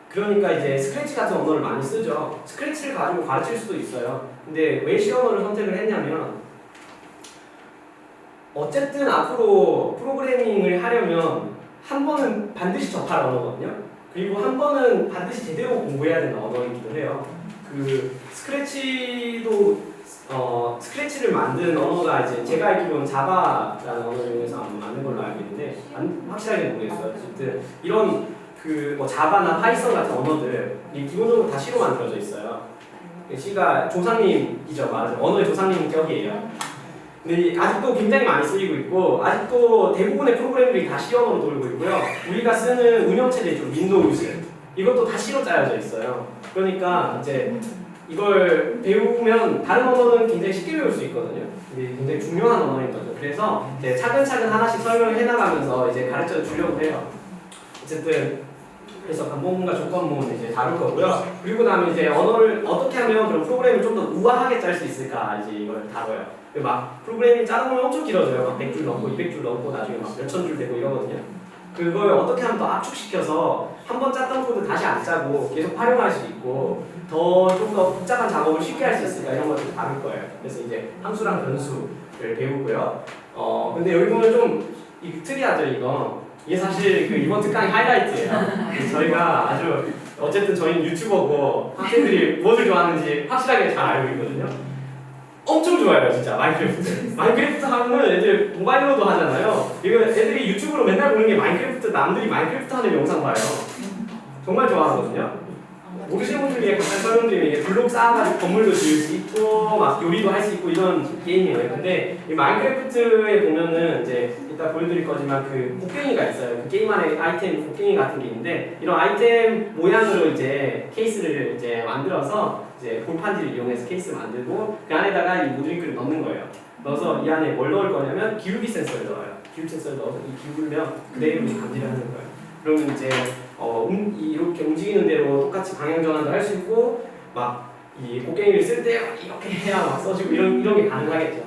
그러니까 이제 스크래치 같은 언어를 많이 쓰죠. 스크래치를 가지고 가르칠 수도 있어요. 근데 왜 C 언어를 선택을 했냐면 어쨌든 앞으로 프로그래밍을 하려면 한 번은 반드시 접할 언어거든요. 그리고 한 번은 반드시 제대로 공부해야 되는 언어이기도 해요. 스크래치를 만든 언어가 이제 제가 알기로는 자바라는 언어 중에서 아마 만든 걸로 알고 있는데 확실하게 모르겠어요. 어쨌든 이런 뭐 자바나 파이썬 같은 언어들이 기본적으로 다 C로 만들어져 있어요. C가 조상님이죠, 맞아요. 언어의 조상님은 격이에요. 근데 아직도 굉장히 많이 쓰이고 있고 아직도 대부분의 프로그램들이 다 C 언어로 돌고 있고요. 우리가 쓰는 운영체제죠, 윈도우즈. 이것도 다 C로 짜여져 있어요. 그러니까 이제 이걸 배우면 다른 언어는 굉장히 쉽게 배울 수 있거든요. 이게 굉장히 중요한 언어인 거죠. 그래서 이제 차근차근 하나씩 설명을 해나가면서 이제 가르쳐 주려고 해요. 어쨌든 그래서 반복문과 조건문을 이제 다룰 거고요. 그리고 나면 이제 언어를 어떻게 하면 그런 프로그램을 좀 더 우아하게 짤 수 있을까 이제 이걸 다뤄요. 막 프로그램이 짜다 보면 엄청 길어져요. 막 100줄 넘고 200줄 넘고 나중에 막 몇천 줄 되고 이러거든요. 그걸 어떻게 하면 더 압축시켜서 한 번 짰던 코드 다시 안 짜고 계속 활용할 수 있고 좀 더 복잡한 작업을 쉽게 할 수 있을까 이런 것들 다룰 거예요. 그래서 이제 함수랑 변수를 배우고요. 근데 여기 보면 좀 특이하죠 이거. 이게 사실 이번 특강의 하이라이트예요. 저희가 아주 어쨌든 저희는 유튜버고 학생들이 무엇을 좋아하는지 확실하게 잘 알고 있거든요. 엄청 좋아요 진짜 마인크래프트. 마인크래프트 하면 애들 모바일로도 하잖아요. 이거 애들이 유튜브로 맨날 보는 게 마인크래프트, 남들이 마인크래프트 하는 영상 봐요. 정말 좋아하거든요. 모르시는 분들 위해 간단히 설명드리면 블록 쌓아가지고 건물도 지을 수 있고 막 요리도 할 수 있고 이런 게임이에요. 근데 이 마인크래프트에 보면은 이제 이따 보여드릴 거지만 곡괭이가 있어요. 게임 안에 아이템 곡괭이 같은 게 있는데 이런 아이템 모양으로 이제 케이스를 이제 만들어서 이제 볼판지를 이용해서 케이스를 만들고 그 안에다가 이 모듈링크를 넣는 거예요. 넣어서 이 안에 뭘 넣을 거냐면 기울기 센서를 넣어요. 기울기 센서를 넣어서 이 기울면 그대로 감지를 하는 거예요. 그러면 이제 이렇게 움직이는 대로 똑같이 방향 전환도 할 수 있고 막 이 곡괭이를 쓸 때 이렇게 해야 막 써지고 이런 게 가능하겠죠.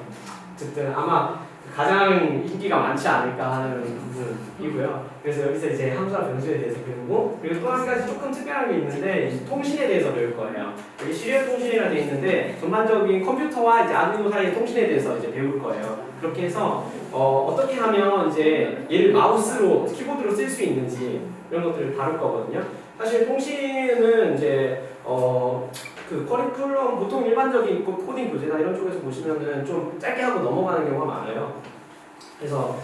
어쨌든 아마 가장 인기가 많지 않을까 하는 부분이고요. 그래서 여기서 이제 함수와 변수에 대해서 배우고 그리고 또 한 가지 조금 특별한 게 있는데 이 통신에 대해서 배울 거예요. 여기 시리얼 통신이라 되어 있는데 전반적인 컴퓨터와 이제 아두이노 사이의 통신에 대해서 이제 배울 거예요. 그렇게 해서 어떻게 하면 이제 얘를 마우스로 키보드로 쓸 수 있는지 이런 것들을 다룰 거거든요. 사실 통신은 이제 커리큘럼 보통 일반적인 코딩 교재나 이런 쪽에서 보시면은 좀 짧게 하고 넘어가는 경우가 많아요. 그래서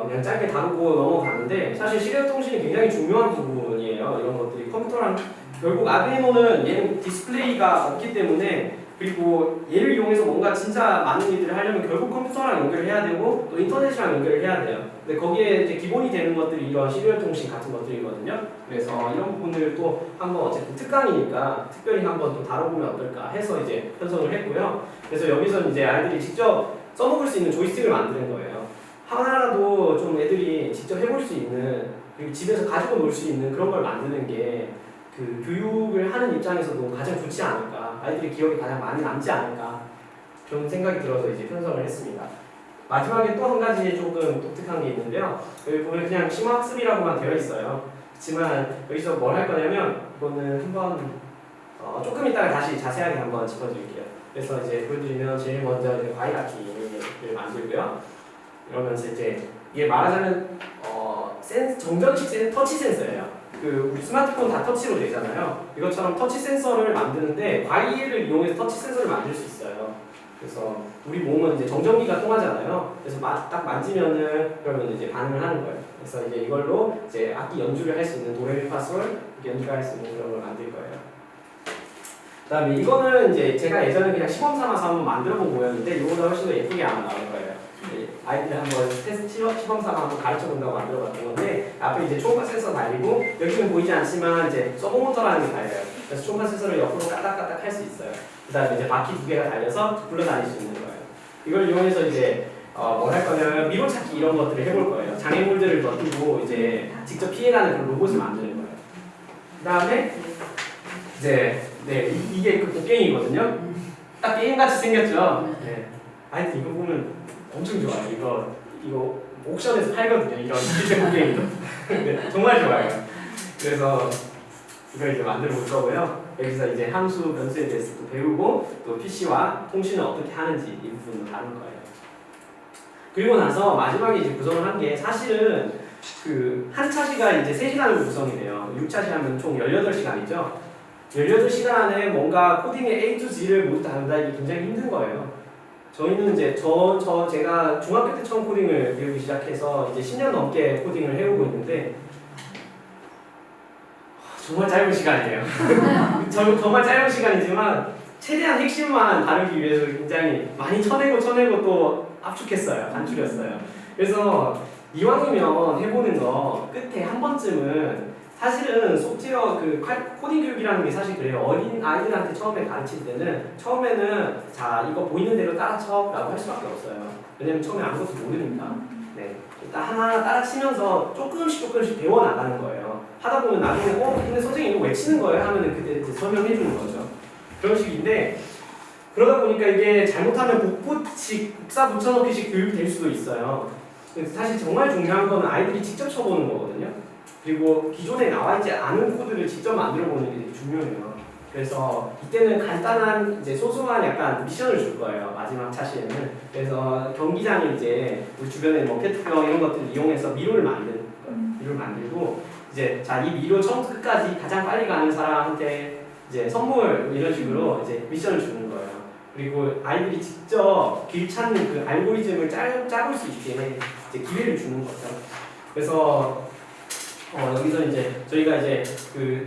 그냥 짧게 다루고 넘어가는데 사실 시리얼 통신이 굉장히 중요한 부분이에요. 이런 것들이 컴퓨터랑 결국 아두이노는 얘는 디스플레이가 없기 때문에 그리고 얘를 이용해서 뭔가 진짜 많은 일들을 하려면 결국 컴퓨터랑 연결을 해야 되고 또 인터넷이랑 연결을 해야 돼요. 근데 거기에 이제 기본이 되는 것들이 이런 시리얼 통신 같은 것들이거든요. 그래서 이런 부분을 또 한번 어쨌든 특강이니까 특별히 한번 또 다뤄보면 어떨까 해서 이제 편성을 했고요. 그래서 여기서 이제 아이들이 직접 써먹을 수 있는 조이스틱을 만드는 거예요. 하나라도 좀 애들이 직접 해볼 수 있는 그리고 집에서 가지고 놀 수 있는 그런 걸 만드는 게 교육을 하는 입장에서도 가장 좋지 않을까, 아이들의 기억에 가장 많이 남지 않을까 그런 생각이 들어서 이제 편성을 했습니다. 마지막에 또 한 가지 조금 독특한 게 있는데요. 여기 보면 그냥 심화학습이라고만 되어 있어요. 그렇지만 여기서 뭘 할 거냐면 이거는 한번 조금 이따가 다시 자세하게 한번 짚어드릴게요. 그래서 이제 보여드리면 제일 먼저 이제 과일 악기를 만들고요. 이러면서 이제 이게 말하자면 정전식 터치 센서예요. 우리 스마트폰 다 터치로 되잖아요. 이것처럼 터치 센서를 만드는데 과기를 이용해서 터치 센서를 만들 수 있어요. 그래서 우리 몸은 이제 정전기가 통하잖아요. 그래서 딱 만지면은 그러면 이제 반응을 하는 거예요. 그래서 이제 이걸로 이제 악기 연주를 할 수 있는 도레미파솔 연주를 할 수 있는 그런 걸 만들 거예요. 그다음에 이거는 이제 제가 예전에 그냥 시범 삼아서 한번 만들어본 거였는데 이거보다 훨씬 더 예쁘게 아마 나올 거예요. 아이들 한번 시범 삼아 한번 가르쳐 본다고 만들어봤던 건데 앞에 이제 초음파 센서 달리고 여기는 보이지 않지만 이제 서브모터라는 게 달려요. 그래서 초음파 센서를 옆으로 까딱까딱 할 수 있어요. 그다음에 이제 바퀴 두 개가 달려서 굴러다닐 수 있는 거예요. 이걸 이용해서 이제 뭘 할 거냐면 미로찾기 이런 것들을 해볼 거예요. 장애물들을 넣고 이제 직접 피해가는 그런 로봇을 만드는 거예요. 그다음에 이제 이게 그 곡괭이거든요. 딱 게임같이 생겼죠. 네. 하여튼 이거 보면 엄청 좋아요. 이거 옥션에서 팔거든요. 이런 실제 곡괭이도. 네, 정말 좋아요. 그래서 이걸 이제 만들어 볼 거고요. 여기서 이제 함수, 변수에 대해서 또 배우고 또 PC와 통신을 어떻게 하는지 이 부분도 다룰 거예요. 그리고 나서 마지막에 이제 구성을 한 게 사실은 한 차시가 이제 3시간으로 구성이 돼요. 6차시 하면 총 18시간이죠. 18시간 안에 뭔가 코딩의 A to G를 모두 다 한다 이게 굉장히 힘든 거예요. 저희는 이제 제가 중학교 때 처음 코딩을 배우기 시작해서 이제 10년 넘게 코딩을 해오고 있는데 정말 짧은 시간이에요. 정말 짧은 시간이지만 최대한 핵심만 다루기 위해서 굉장히 많이 쳐내고 또 압축했어요. 단축했어요. 그래서 이왕이면 해보는 거 끝에 한 번쯤은 사실은 소프트웨어 코딩 교육이라는 게 사실 그래요. 어린 아이들한테 처음에 가르칠 때는 처음에는 자 이거 보이는 대로 따라 쳐라고 할 수밖에 없어요. 왜냐면 처음에 아무것도 모르니까. 네. 일단 하나하나 따라 치면서 조금씩 배워 나가는 거예요. 하다 보면 나중에 근데 선생님 이거 왜 치는 거예요? 하면은 그때 이제 설명해 주는 거죠. 그런 식인데 그러다 보니까 이게 잘못하면 복사 붙여넣기식 교육이 될 수도 있어요. 사실 정말 중요한 거는 아이들이 직접 쳐보는 거거든요. 그리고 기존에 나와 있지 않은 코드를 직접 만들어 보는 게 되게 중요해요. 그래서 이때는 간단한 이제 소소한 약간 미션을 줄 거예요. 마지막 차시에는. 그래서 경기장에 이제 우리 주변에 뭐 페트병 이런 것들을 이용해서 미로를 만드는 거예요. 미로를 만들고 이제 자 이 미로 처음부터 끝까지 가장 빨리 가는 사람한테 이제 선물 이런 식으로 이제 미션을 주는 거예요. 그리고 아이들이 직접 길 찾는 그 알고리즘을 짜볼 수 있게 이제 기회를 주는 거죠. 그래서 여기서 이제 저희가 이제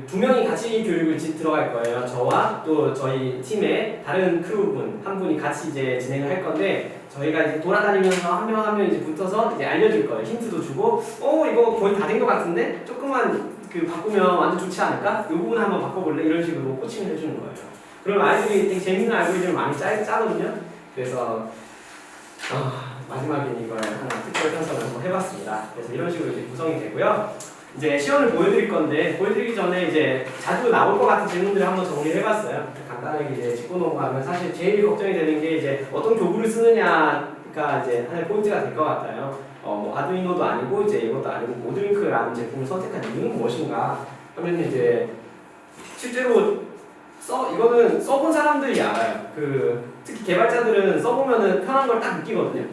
두 명이 같이 교육을 들어갈 거예요. 저와 또 저희 팀의 다른 크루분 한 분이 같이 이제 진행을 할 건데 저희가 이제 돌아다니면서 한 명 한 명 이제 붙어서 이제 알려줄 거예요. 힌트도 주고 이거 거의 다 된 것 같은데 조금만 바꾸면 완전 좋지 않을까? 이 부분 한번 바꿔볼래? 이런 식으로 코칭을 해주는 거예요. 그럼 아이들이 되게 재밌는 알고리즘을 많이 짜거든요. 그래서 마지막에 이걸 하나 특별 편성을 한번 해봤습니다. 그래서 이런 식으로 이제 구성이 되고요. 이제 시연을 보여드릴 건데 보여드리기 전에 이제 자주 나올 것 같은 질문들을 한번 정리를 해봤어요. 간단하게 이제 짚고 넘어가면 사실 제일 걱정이 되는 게 이제 어떤 교구를 쓰느냐가 이제 하나의 포인트가 될 것 같아요. 뭐 아두이노도 아니고 이제 이것도 아니고 모드링크라는 제품을 선택한 이유는 무엇인가 하면 이제 실제로 이거는 써본 사람들이 알아요. 특히 개발자들은 써보면은 편한 걸 딱 느끼거든요.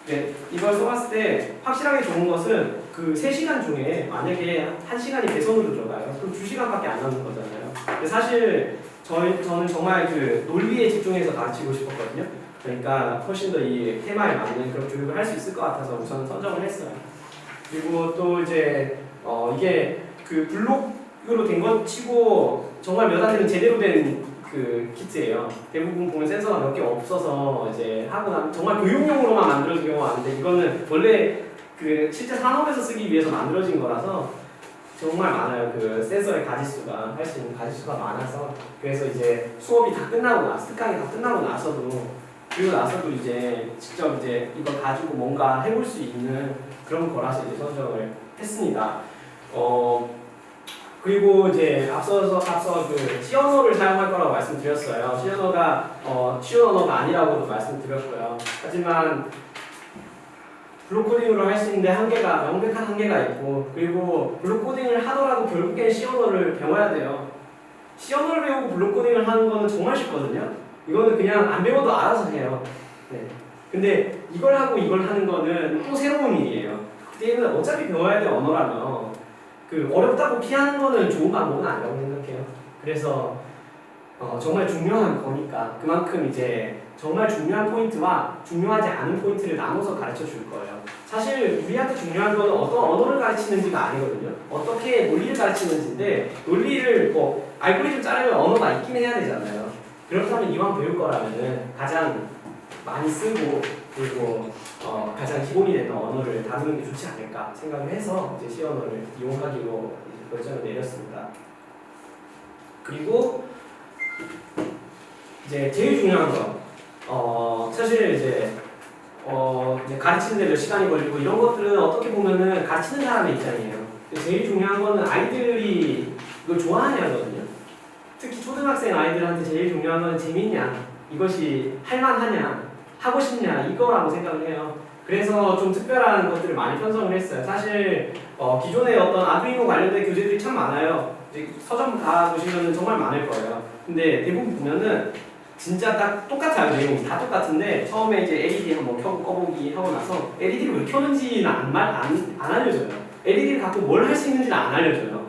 네, 이걸 써봤을 때 확실하게 좋은 것은 3시간 중에 만약에 1시간이 개선으로 들어가요. 그럼 2시간밖에 안 남는 거잖아요. 근데 사실 저는 정말 논리에 집중해서 가르치고 싶었거든요. 그러니까 훨씬 더 이 테마에 맞는 그런 교육을 할 수 있을 것 같아서 우선 선정을 했어요. 그리고 또 이제 이게 블록으로 된 것 치고 정말 몇 안 되는 제대로 된 키트예요. 대부분 보면 센서가 몇 개 없어서 이제 하고 나면 정말 교육용으로만 만들어진 경우가 많은데 이거는 원래 실제 산업에서 쓰기 위해서 만들어진 거라서 정말 많아요. 센서의 가지수가 할 수 있는 가지수가 많아서 그래서 이제 수업이 다 끝나고 특강이 다 끝나고 나서도 이제 직접 이제 이걸 가지고 뭔가 해볼 수 있는 그런 거라서 이제 선정을 했습니다. 그리고 이제 앞서 시언어를 사용할 거라고 말씀드렸어요. 시언어가 쉬운 언어가 아니라고도 말씀드렸고요. 하지만 블록 코딩으로 할 수 있는데 명백한 한계가 있고 그리고 블록 코딩을 하더라도 결국엔 시언어를 배워야 돼요. 시언어를 배우고 블록 코딩을 하는 거는 정말 쉽거든요. 이거는 그냥 안 배워도 알아서 해요. 네. 근데 이걸 하고 이걸 하는 거는 또 새로운 일이에요. 그때는 어차피 배워야 될 언어라면 그 어렵다고 피하는 거는 좋은 방법은 아니라고 생각해요. 그래서 정말 중요한 거니까 그만큼 이제 정말 중요한 포인트와 중요하지 않은 포인트를 나눠서 가르쳐 줄 거예요. 사실 우리한테 중요한 거는 어떤 언어를 가르치는지가 아니거든요. 어떻게 논리를 가르치는지인데 논리를 뭐 알고리즘 짜려면 언어가 있긴 해야 되잖아요. 그렇다면 이왕 배울 거라면은 가장 많이 쓰고 그리고 가장 기본이 되는 언어를 다루는 게 좋지 않을까 생각을 해서 이제 C 언어를 이용하기로 이제 결정을 내렸습니다. 그리고 이제 제일 중요한 거, 사실 이제 가르치는 데 몇 시간이 걸리고 이런 것들은 어떻게 보면은 가르치는 사람의 입장이에요. 제일 중요한 거는 아이들이 이걸 좋아하냐거든요. 특히 초등학생 아이들한테 제일 중요한 건 재밌냐, 이것이 할만하냐, 하고 싶냐 이거라고 생각을 해요. 그래서 좀 특별한 것들을 많이 편성을 했어요. 사실 기존에 어떤 아두이노 관련된 교재들이 참 많아요. 이제 서점 다 보시면 정말 많을 거예요. 근데 대부분 보면은 진짜 딱 똑같아요. 내용이 다 똑같은데 처음에 이제 LED 한번 켜고 꺼보기 하고 나서 LED를 왜 켜는지는 안 알려줘요. LED를 갖고 뭘 할 수 있는지는 안 알려줘요.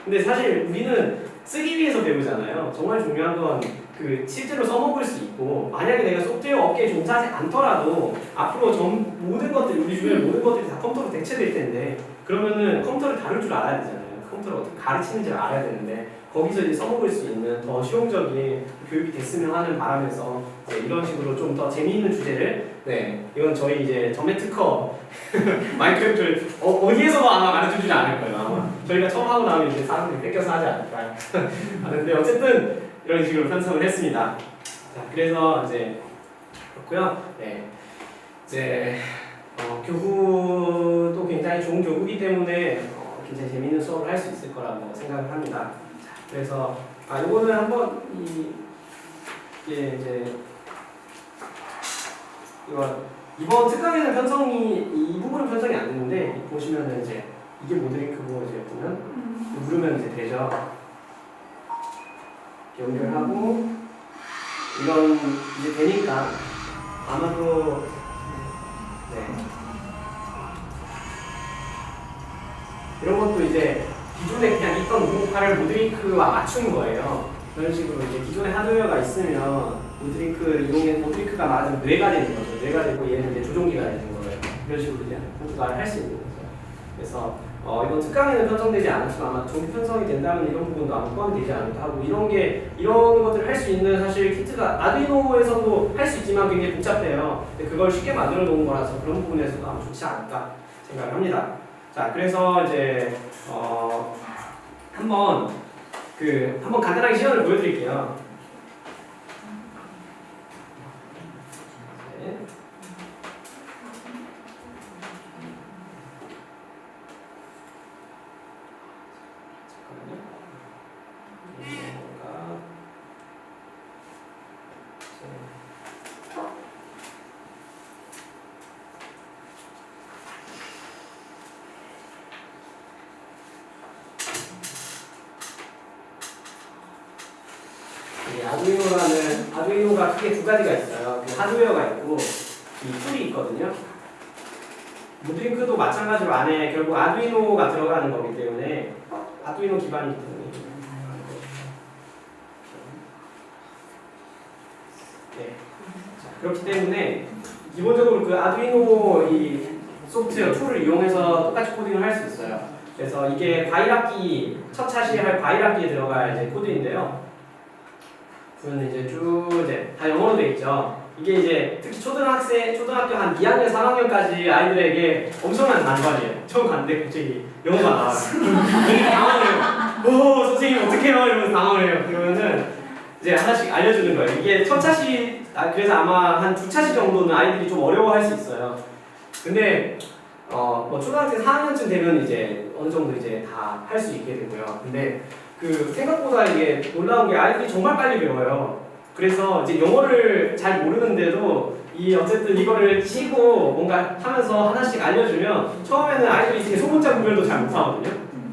근데 사실 우리는 쓰기 위해서 배우잖아요. 정말 중요한 건 그 실제로 써먹을 수 있고, 만약에 내가 소프트웨어 업계에 종사하지 않더라도 앞으로 모든 것들, 우리 주변의 모든 것들이 다 컴퓨터로 대체될 텐데, 그러면은 컴퓨터를 다룰 줄 알아야 되잖아요. 컴퓨터를 어떻게 가르치는지를 알아야 되는데, 거기서 이제 써먹을 수 있는 더 실용적인 교육이 됐으면 하는 바람에서 이런 식으로 좀 더 재미있는 주제를, 이건 저희 이제 점의 특허 마인크래프트를 어디에서도 아마 가르쳐주지 않을 거예요. 아마 저희가 처음 하고 나면 이제 사람들이 뺏겨서 하지 않을까요? 근데 어쨌든 이런 식으로 편성을 했습니다. 자, 그래서 이제 그렇고요. 이제 교구도 굉장히 좋은 교구이기 때문에 굉장히 재미있는 수업을 할 수 있을 거라고 생각을 합니다. 자, 그래서 이거는 한번 이게 이제 이번 특강에는 이 부분은 편성이 안 됐는데 보시면은 이제 이게 모드링크고 이제 보면 누르면 이제 되죠. 연결하고 이런 이제 되니까 아마도 이런 것도 이제 기존에 그냥 있던 508을 모드링크와 맞춘 거예요. 그런 식으로 이제 기존에 하드웨어가 있으면 모드링크가 맞으면 뇌가 되는 거죠. 뇌가 되고 얘는 이제 조종기가 되는 거예요. 이런 식으로 이제 컴퓨터가 할 수 있는 거죠. 그래서 이번 특강에는 편성되지 않았지만 아마 정기 편성이 된다면 이런 부분도 아마 포함이 되지 않을까 하고 이런 것들을 할 수 있는 사실 키트가 아두이노에서도 할 수 있지만 굉장히 복잡해요. 근데 그걸 쉽게 만들어 놓은 거라서 그런 부분에서도 아마 좋지 않을까 생각을 합니다. 자, 그래서 이제 한번 간단하게 시연을 보여드릴게요. 아두이노가 크게 두 가지가 있어요. 그 하드웨어가 있고 이 툴이 있거든요. 모드링크도 마찬가지로 안에 결국 아두이노가 들어가는 거기 때문에 아두이노 기반이기 때문에 자, 그렇기 때문에 기본적으로 그 아두이노 이 소프트웨어 툴을 이용해서 똑같이 코딩을 할 수 있어요. 그래서 이게 과일학기 첫 차시 할 과일학기에 들어갈 이제 코드인데요. 그러면 이제 다 영어로 돼 있죠. 이게 이제 특히 초등학교 한 2학년, 3학년까지 아이들에게 엄청난 난관이에요. 처음 갔는데 갑자기 영어가 나와요. 당황해요. 선생님 어떡해요? 이러면서 당황해요. 그러면은 이제 하나씩 알려주는 거예요. 이게 첫 차시, 그래서 아마 한 두 차시 정도는 아이들이 좀 어려워할 수 있어요. 근데 뭐 초등학생 4학년쯤 되면 이제 어느 정도 이제 다 할 수 있게 되고요. 근데 생각보다 이게 놀라운 게 아이들이 정말 빨리 배워요. 그래서 이제 영어를 잘 모르는데도 어쨌든 이거를 치고 뭔가 하면서 하나씩 알려주면 처음에는 아이들이 대소문자 구별도 잘 못하거든요.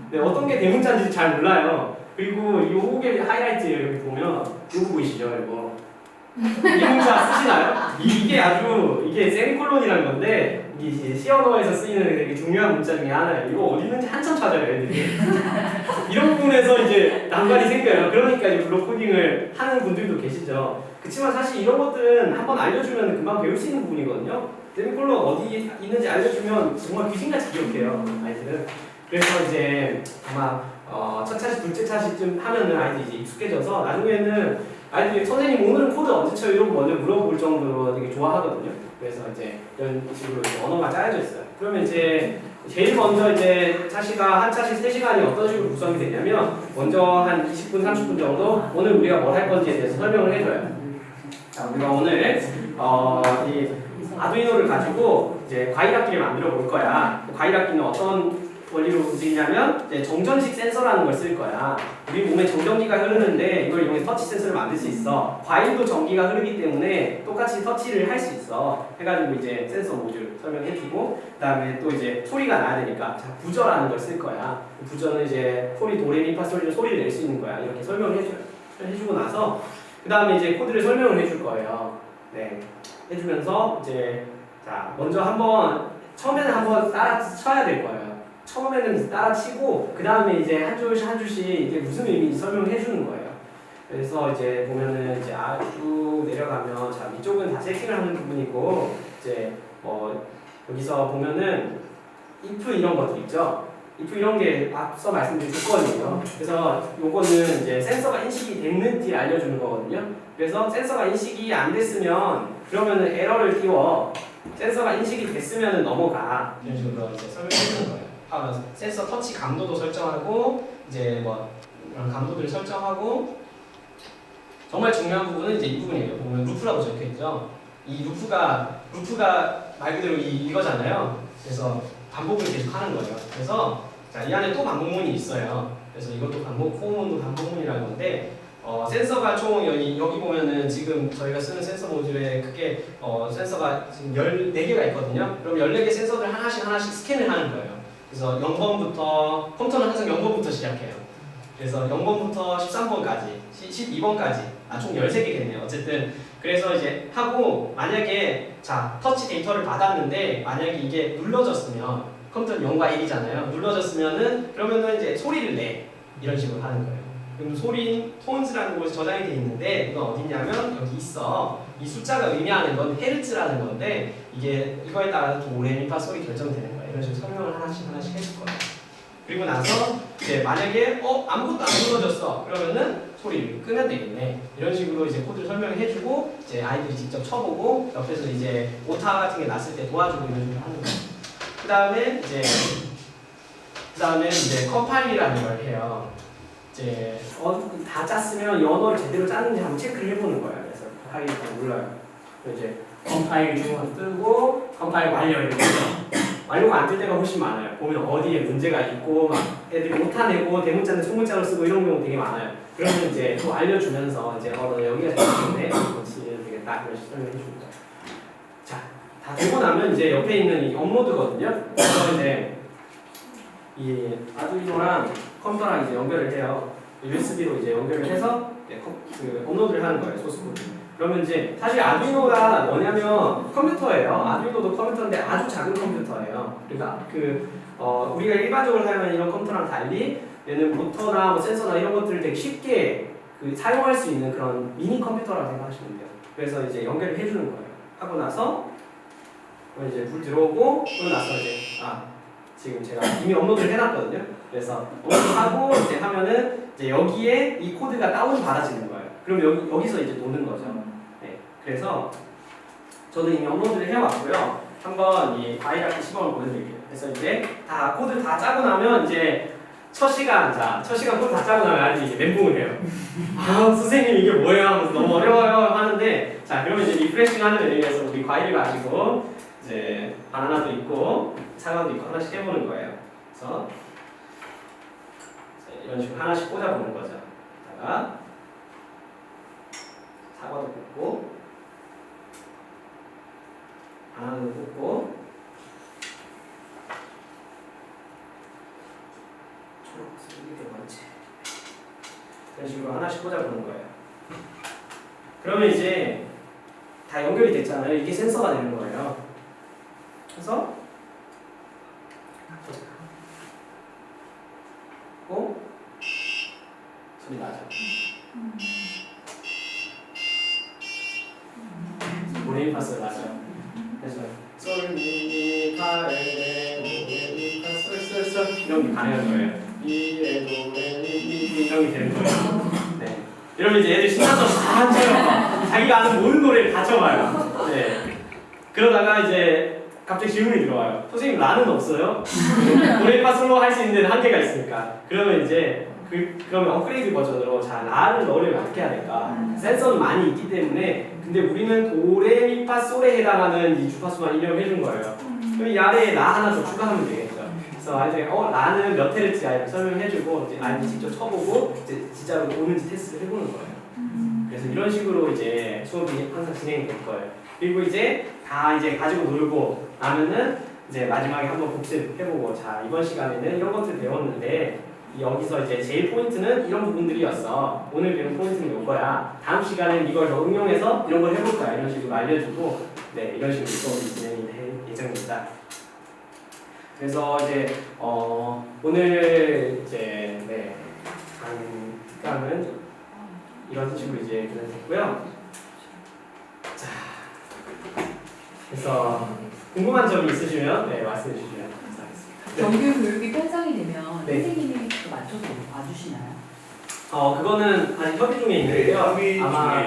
근데 어떤 게 대문자인지 잘 몰라요. 그리고 요게 하이라이트예요. 여기 보면 요거 보이시죠? 이 문자 쓰시나요? 이게 세미콜론이라는 건데 이게 C 언어에서 쓰이는 되게 중요한 문자 중에 하나예요. 이거 어디 있는지 한참 찾아요, 애들이. 이런 부분에서 이제 난관이 생겨요. 그러니까 이제 블록 코딩을 하는 분들도 계시죠. 그렇지만 사실 이런 것들은 한번 알려주면 금방 배울 수 있는 부분이거든요. 세미콜론 어디 있는지 알려주면 정말 귀신같이 기억해요, 아이들은. 그래서 이제 아마 첫 차시, 둘째 차시쯤 하면은 아이들이 이제 익숙해져서 나중에는 아이들이 선생님 오늘은 코드 언제 쳐요? 이런 거 먼저 물어볼 정도로 되게 좋아하거든요. 그래서 이제 이런 식으로 이제 언어가 짜여져 있어요. 그러면 이제 제일 먼저 이제 차시가 한 차시 3시간이 어떤 식으로 구성이 되냐면 먼저 한 20분, 30분 정도 오늘 우리가 뭘 할 건지에 대해서 설명을 해줘요. 자, 우리가 오늘 이 아두이노를 가지고 이제 과일악기를 만들어 볼 거야. 과일악기는 어떤 원리로 움직이냐면 이제 정전식 센서라는 걸 쓸 거야. 우리 몸에 정전기가 흐르는데 이걸 이용해 터치 센서를 만들 수 있어. 과일도 전기가 흐르기 때문에 똑같이 터치를 할 수 있어. 해가지고 이제 센서 모듈 설명해주고 그다음에 또 이제 소리가 나야 되니까 자, 부저라는 걸 쓸 거야. 부저는 이제 소리 도레미파솔로 소리를 낼 수 있는 거야. 이렇게 설명을 해줘요. 해주고 나서 그 다음에 이제 코드를 설명을 해줄 거예요. 네, 해주면서 이제 자 먼저 한번 처음에는 한번 따라 쳐야 될 거예요. 처음에는 따라 치고 그 다음에 이제 한 줄씩 한 줄씩 이게 무슨 의미인지 설명을 해주는 거예요. 그래서 이제 보면은 이제 쭉 내려가면 자 이쪽은 다 세팅을 하는 부분이고 이제 여기서 보면은 if 이런 것들 있죠. if 이런 게 앞서 말씀드린 조건이에요. 그래서 요거는 이제 센서가 인식이 됐는지 알려주는 거거든요. 그래서 센서가 인식이 안 됐으면 그러면은 에러를 띄워. 센서가 인식이 됐으면은 넘어가. 이런 식으로 이제 설명해 주는 거예요. 센서 터치 감도도 설정하고 이제 뭐 이런 감도들을 설정하고 정말 중요한 부분은 이제 이 부분이에요. 보면 루프라고 적혀 있죠. 이 루프가 말 그대로 이거잖아요. 그래서 반복을 계속 하는 거예요. 그래서 자, 이 안에 또 반복문이 있어요. 그래서 이것도 포문도 반복문이라는 건데 센서가 총 여기 보면은 지금 저희가 쓰는 센서 모듈에 크게 센서가 지금 14개가 있거든요. 그럼 14개 센서들 하나씩 스캔을 하는 거예요. 그래서 0번부터 컴퓨터는 항상 0번부터 시작해요. 그래서 0번부터 13번까지 12번까지 총 13개겠네요. 어쨌든 그래서 이제 하고 만약에 자 터치 데이터를 받았는데 만약에 이게 눌러졌으면 컴퓨터는 0과 1이잖아요. 눌러졌으면은 그러면은 이제 소리를 내 이런 식으로 하는 거예요. 그럼 톤스라는 곳에 저장이 되어 있는데 이건 어디냐면 여기 있어. 이 숫자가 의미하는 건 헤르츠라는 건데 이거에 따라서 도레미파 솔이 결정되는 거예요. 이런 식으로 설명을 하나씩 해줄 거예요. 그리고 나서 이제 만약에 아무것도 안 눌러졌어 그러면은 소리를 끄면 되겠네. 이런 식으로 이제 코드를 설명해주고 이제 아이들이 직접 쳐보고 옆에서 이제 오타 같은 게 났을 때 도와주고 이런 식으로 하는 거예요. 그 다음에 이제 컴파일이라는 걸 해요. 이제 다 짰으면 이 언어를 제대로 짰는지 한번 체크를 해보는 거예요. 그래서 컴파일이 다 몰라요. 이제 컴파일 중간 뜨고 컴파일 완료 이렇게 완료가 안 뜰 때가 훨씬 많아요. 보면 어디에 문제가 있고 막 애들이 오타내고 대문자는 소문자로 쓰고 이런 경우 되게 많아요. 그러면 이제 또 알려주면서 이제 너 여기가 잘못됐네 고치면 되겠다 이런 식으로 설명해 줍니다. 자, 다 되고 나면 이제 옆에 있는 이 업로드거든요. 그래서 이제 이 아두이노랑 컴퓨터랑 이제 연결을 해요. USB로 이제 연결을 해서 그 업로드를 하는 거예요, 소스 코드. 그러면 이제 사실 아두이노가 뭐냐면 컴퓨터예요. 아두이노도 컴퓨터인데 아주 작은 컴퓨터예요. 그러니까 우리가 일반적으로 사용하는 이런 컴퓨터랑 달리 얘는 모터나 뭐 센서나 이런 것들을 되게 쉽게 사용할 수 있는 그런 미니 컴퓨터라고 생각하시면 돼요. 그래서 이제 연결을 해주는 거예요. 하고 나서 이제 불 들어오고 그러고 나서 이제 지금 제가 이미 업로드를 해놨거든요. 그래서 업로드하고 이제 하면은 이제 여기에 이 코드가 다운 받아지는 거예요. 그럼 여기서 이제 노는 거죠. 네. 그래서 저도 이미 업로드를 해왔고요. 한번 이 과일악기 시범을 보여드릴게요. 그래서 이제 다 코드 다 짜고 나면 이제 첫 시간 코드 다 짜고 나면 아직 이제 멘붕을 해요. 선생님 이게 뭐예요? 하면서 너무 어려워요 하는데 자 그러면 이제 리프레싱 하는 의미에서 우리 과일을 가지고 이제 바나나도 있고 사과도 있고 하나씩 해보는 거예요. 그래서 이런 식으로 하나씩 꽂아보는 거죠. 다가 사과도 꽂고 바나나도 꽂고 초록색 이게 뭔지 이런 식으로 하나씩 꽂아보는 거예요. 그러면 이제 다 연결이 됐잖아요. 이게 센서가 되는 거예요. 그래서 소리 나죠. 도레미파솔 맞아요. 그래서 솔미파레레미파솔솔솔 이런 게 가능한 거예요. 미레도레미 이런 게 되는 거예요. 네. 이러면 이제 애들 신나서 다 쳐요. 자기가 아는 모든 노래를 다 쳐봐요. 네. 그러다가 이제 갑자기 질문이 들어와요. 선생님 라는 없어요? 도레미파솔로 할 수 있는 데는 한계가 있으니까. 그러면 이제 그러면 업그레이드 버전으로 자 라를 넣으려면 어떻게 해야 될까? 센서는 많이 있기 때문에 근데 우리는 도레미파솔에 해당하는 이 주파수만 입력을 해준 거예요. 그럼 이 아래에 라 하나 더 추가하면 되겠죠. 그래서 이제 라는 몇 헤르츠 설명해주고 이제 아이들 직접 쳐보고 이제 진짜로 오는지 테스트를 해보는 거예요. 그래서 이런 식으로 이제 수업이 항상 진행이 될 거예요. 그리고 이제 다 이제 가지고 놀고 나면은 이제 마지막에 한번 복습해보고 자 이번 시간에는 이런 것들 배웠는데 여기서 이제 제일 포인트는 이런 부분들이었어. 오늘 배운 포인트는 이거야. 다음 시간엔 이걸 더 응용해서 이런 걸 해볼 거야. 이런 식으로 알려주고 네 이런 식으로 수업이 진행이 될 예정입니다. 그래서 이제 오늘 이제 네 특강은 이런 식으로 이제 진행됐고요. 자 그래서 궁금한 점이 있으시면 네 말씀해 주시면 감사하겠습니다. 정규 교육이 편성이 되면 네. 선생님이 또 맞춰서 와주시나요? 그거는 아직 협의 중에 있는데요. 아마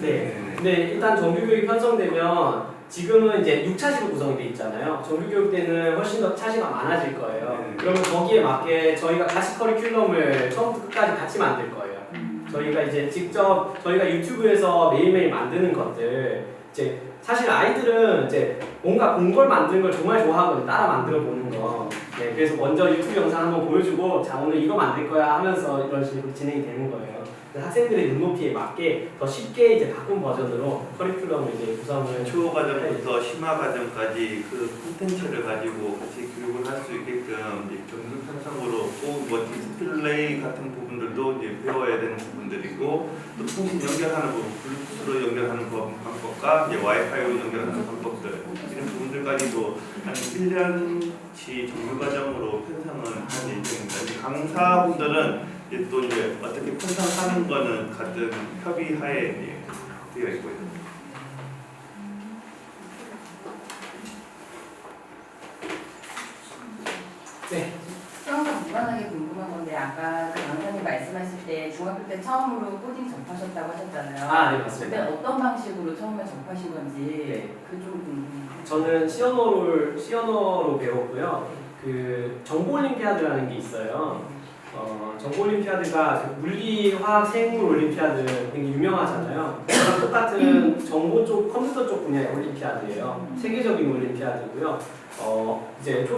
네. 근데 일단 정규교육이 편성되면 지금은 이제 6차시로 구성이 돼 있잖아요. 정규교육 때는 훨씬 더 차시가 많아질 거예요. 그러면 거기에 맞게 저희가 같이 커리큘럼을 처음부터 끝까지 같이 만들 거예요. 저희가 이제 직접 저희가 유튜브에서 매일매일 만드는 것들 이제 사실 아이들은 이제 뭔가 공부를 만드는 걸 정말 좋아하거든요. 따라 만들어 보는 거. 네, 그래서 먼저 유튜브 영상 한번 보여주고 자 오늘 이거 만들 거야 하면서 이런 식으로 진행이 되는 거예요. 학생들의 눈높이에 맞게 더 쉽게 이제 바꾼 버전으로 커리큘럼을 이제 구성을 초보 과정부터 심화 과정까지 그 콘텐츠를 가지고 같이 교육을 할 수 있게끔 이제 정규 편성으로 꼭 뭐 디스플레이 같은 부분들도 이제 배워야 되는 부분들이고 또 통신 연결하는 부분, 블루투스로 연결하는 방법과 이제 와이파이로 연결하는 방법들 이런 부분들까지도 한 1년치 정규 과정으로 편성을 할 예정입니다. 강사분들은 이제 또 이제 어떻게 편성하는 거는 같은 협의하에 되어 있고요. 네. 수영과 무관하게 궁금한 건데 아까 그 강사님 말씀하실 때 중학교 때 처음으로 코딩 접하셨다고 하셨잖아요. 아, 네 그때 맞습니다. 어떤 방식으로 처음에 접하신 건지 네. 그좀 궁금해요. 저는 시어너로 배웠고요. 그 정보올림피아드라는 게 있어요. 정보올림피아드가 그 물리, 화학, 생물 올림피아드 되게 유명하잖아요. 그랑 똑같은 정보 쪽, 컴퓨터 쪽 분야의 올림피아드예요. 세계적인 올림피아드고요. 이제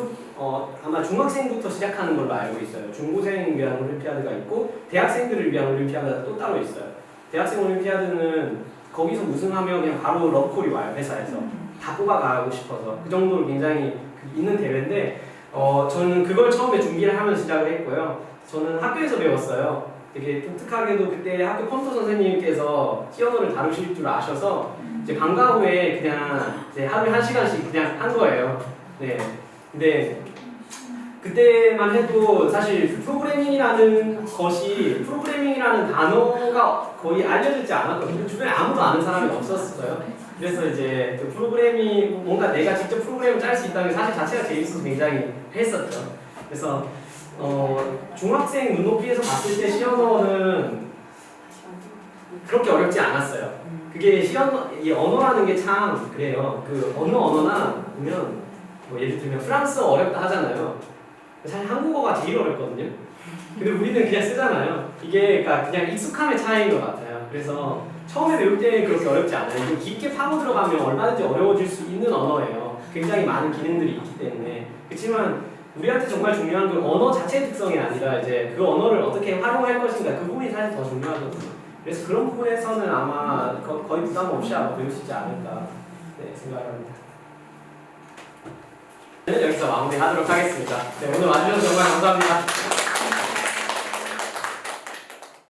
아마 중학생부터 시작하는 걸로 알고 있어요. 중고생을 위한 올림피아드가 있고 대학생들을 위한 올림피아드가 또 따로 있어요. 대학생 올림피아드는 거기서 우승하면 그냥 바로 러브콜이 와요. 회사에서. 다 뽑아가고 싶어서. 그 정도로 굉장히 있는 대회인데 저는 그걸 처음에 준비를 하면서 시작을 했고요. 저는 학교에서 배웠어요. 되게 독특하게도 그때 학교 컴퓨터 선생님께서 시어너를 다루실 줄 아셔서 이제 방과 후에 그냥 이제 하루에 1시간씩 그냥 한 거예요. 네. 근데 그때만 해도 사실 프로그래밍이라는 단어가 거의 알려지지 않았거든요. 주변에 아무도 아는 사람이 없었어요. 그래서 이제 그 프로그래밍 뭔가 내가 직접 프로그램을 짤 수 있다는 게 사실 자체가 재밌어서 굉장히 했었죠. 그래서 중학생 눈높이에서 봤을 때 시어너는 그렇게 어렵지 않았어요. 그게 이 언어라는 게 참 그래요. 그 어느 언어나 보면 뭐 예를 들면 프랑스어 어렵다 하잖아요. 사실 한국어가 제일 어렵거든요. 근데 우리는 그냥 쓰잖아요. 이게 그러니까 그냥 익숙함의 차이인 것 같아요. 그래서 처음에 배울 때는 그렇게 어렵지 않아요. 좀 깊게 파고 들어가면 얼마든지 어려워질 수 있는 언어예요. 굉장히 많은 기능들이 있기 때문에. 그렇지만 우리한테 정말 중요한 건 언어 자체의 특성이 아니라 이제 그 언어를 어떻게 활용할 것인가 그 부분이 사실 더 중요하거든요. 그래서 그런 부분에서는 아마 거의 부담 없이 아마 배울 수 있지 않을까 생각합니다. 여기서 마무리하도록 하겠습니다. 네, 오늘 와주셔서 정말 감사합니다.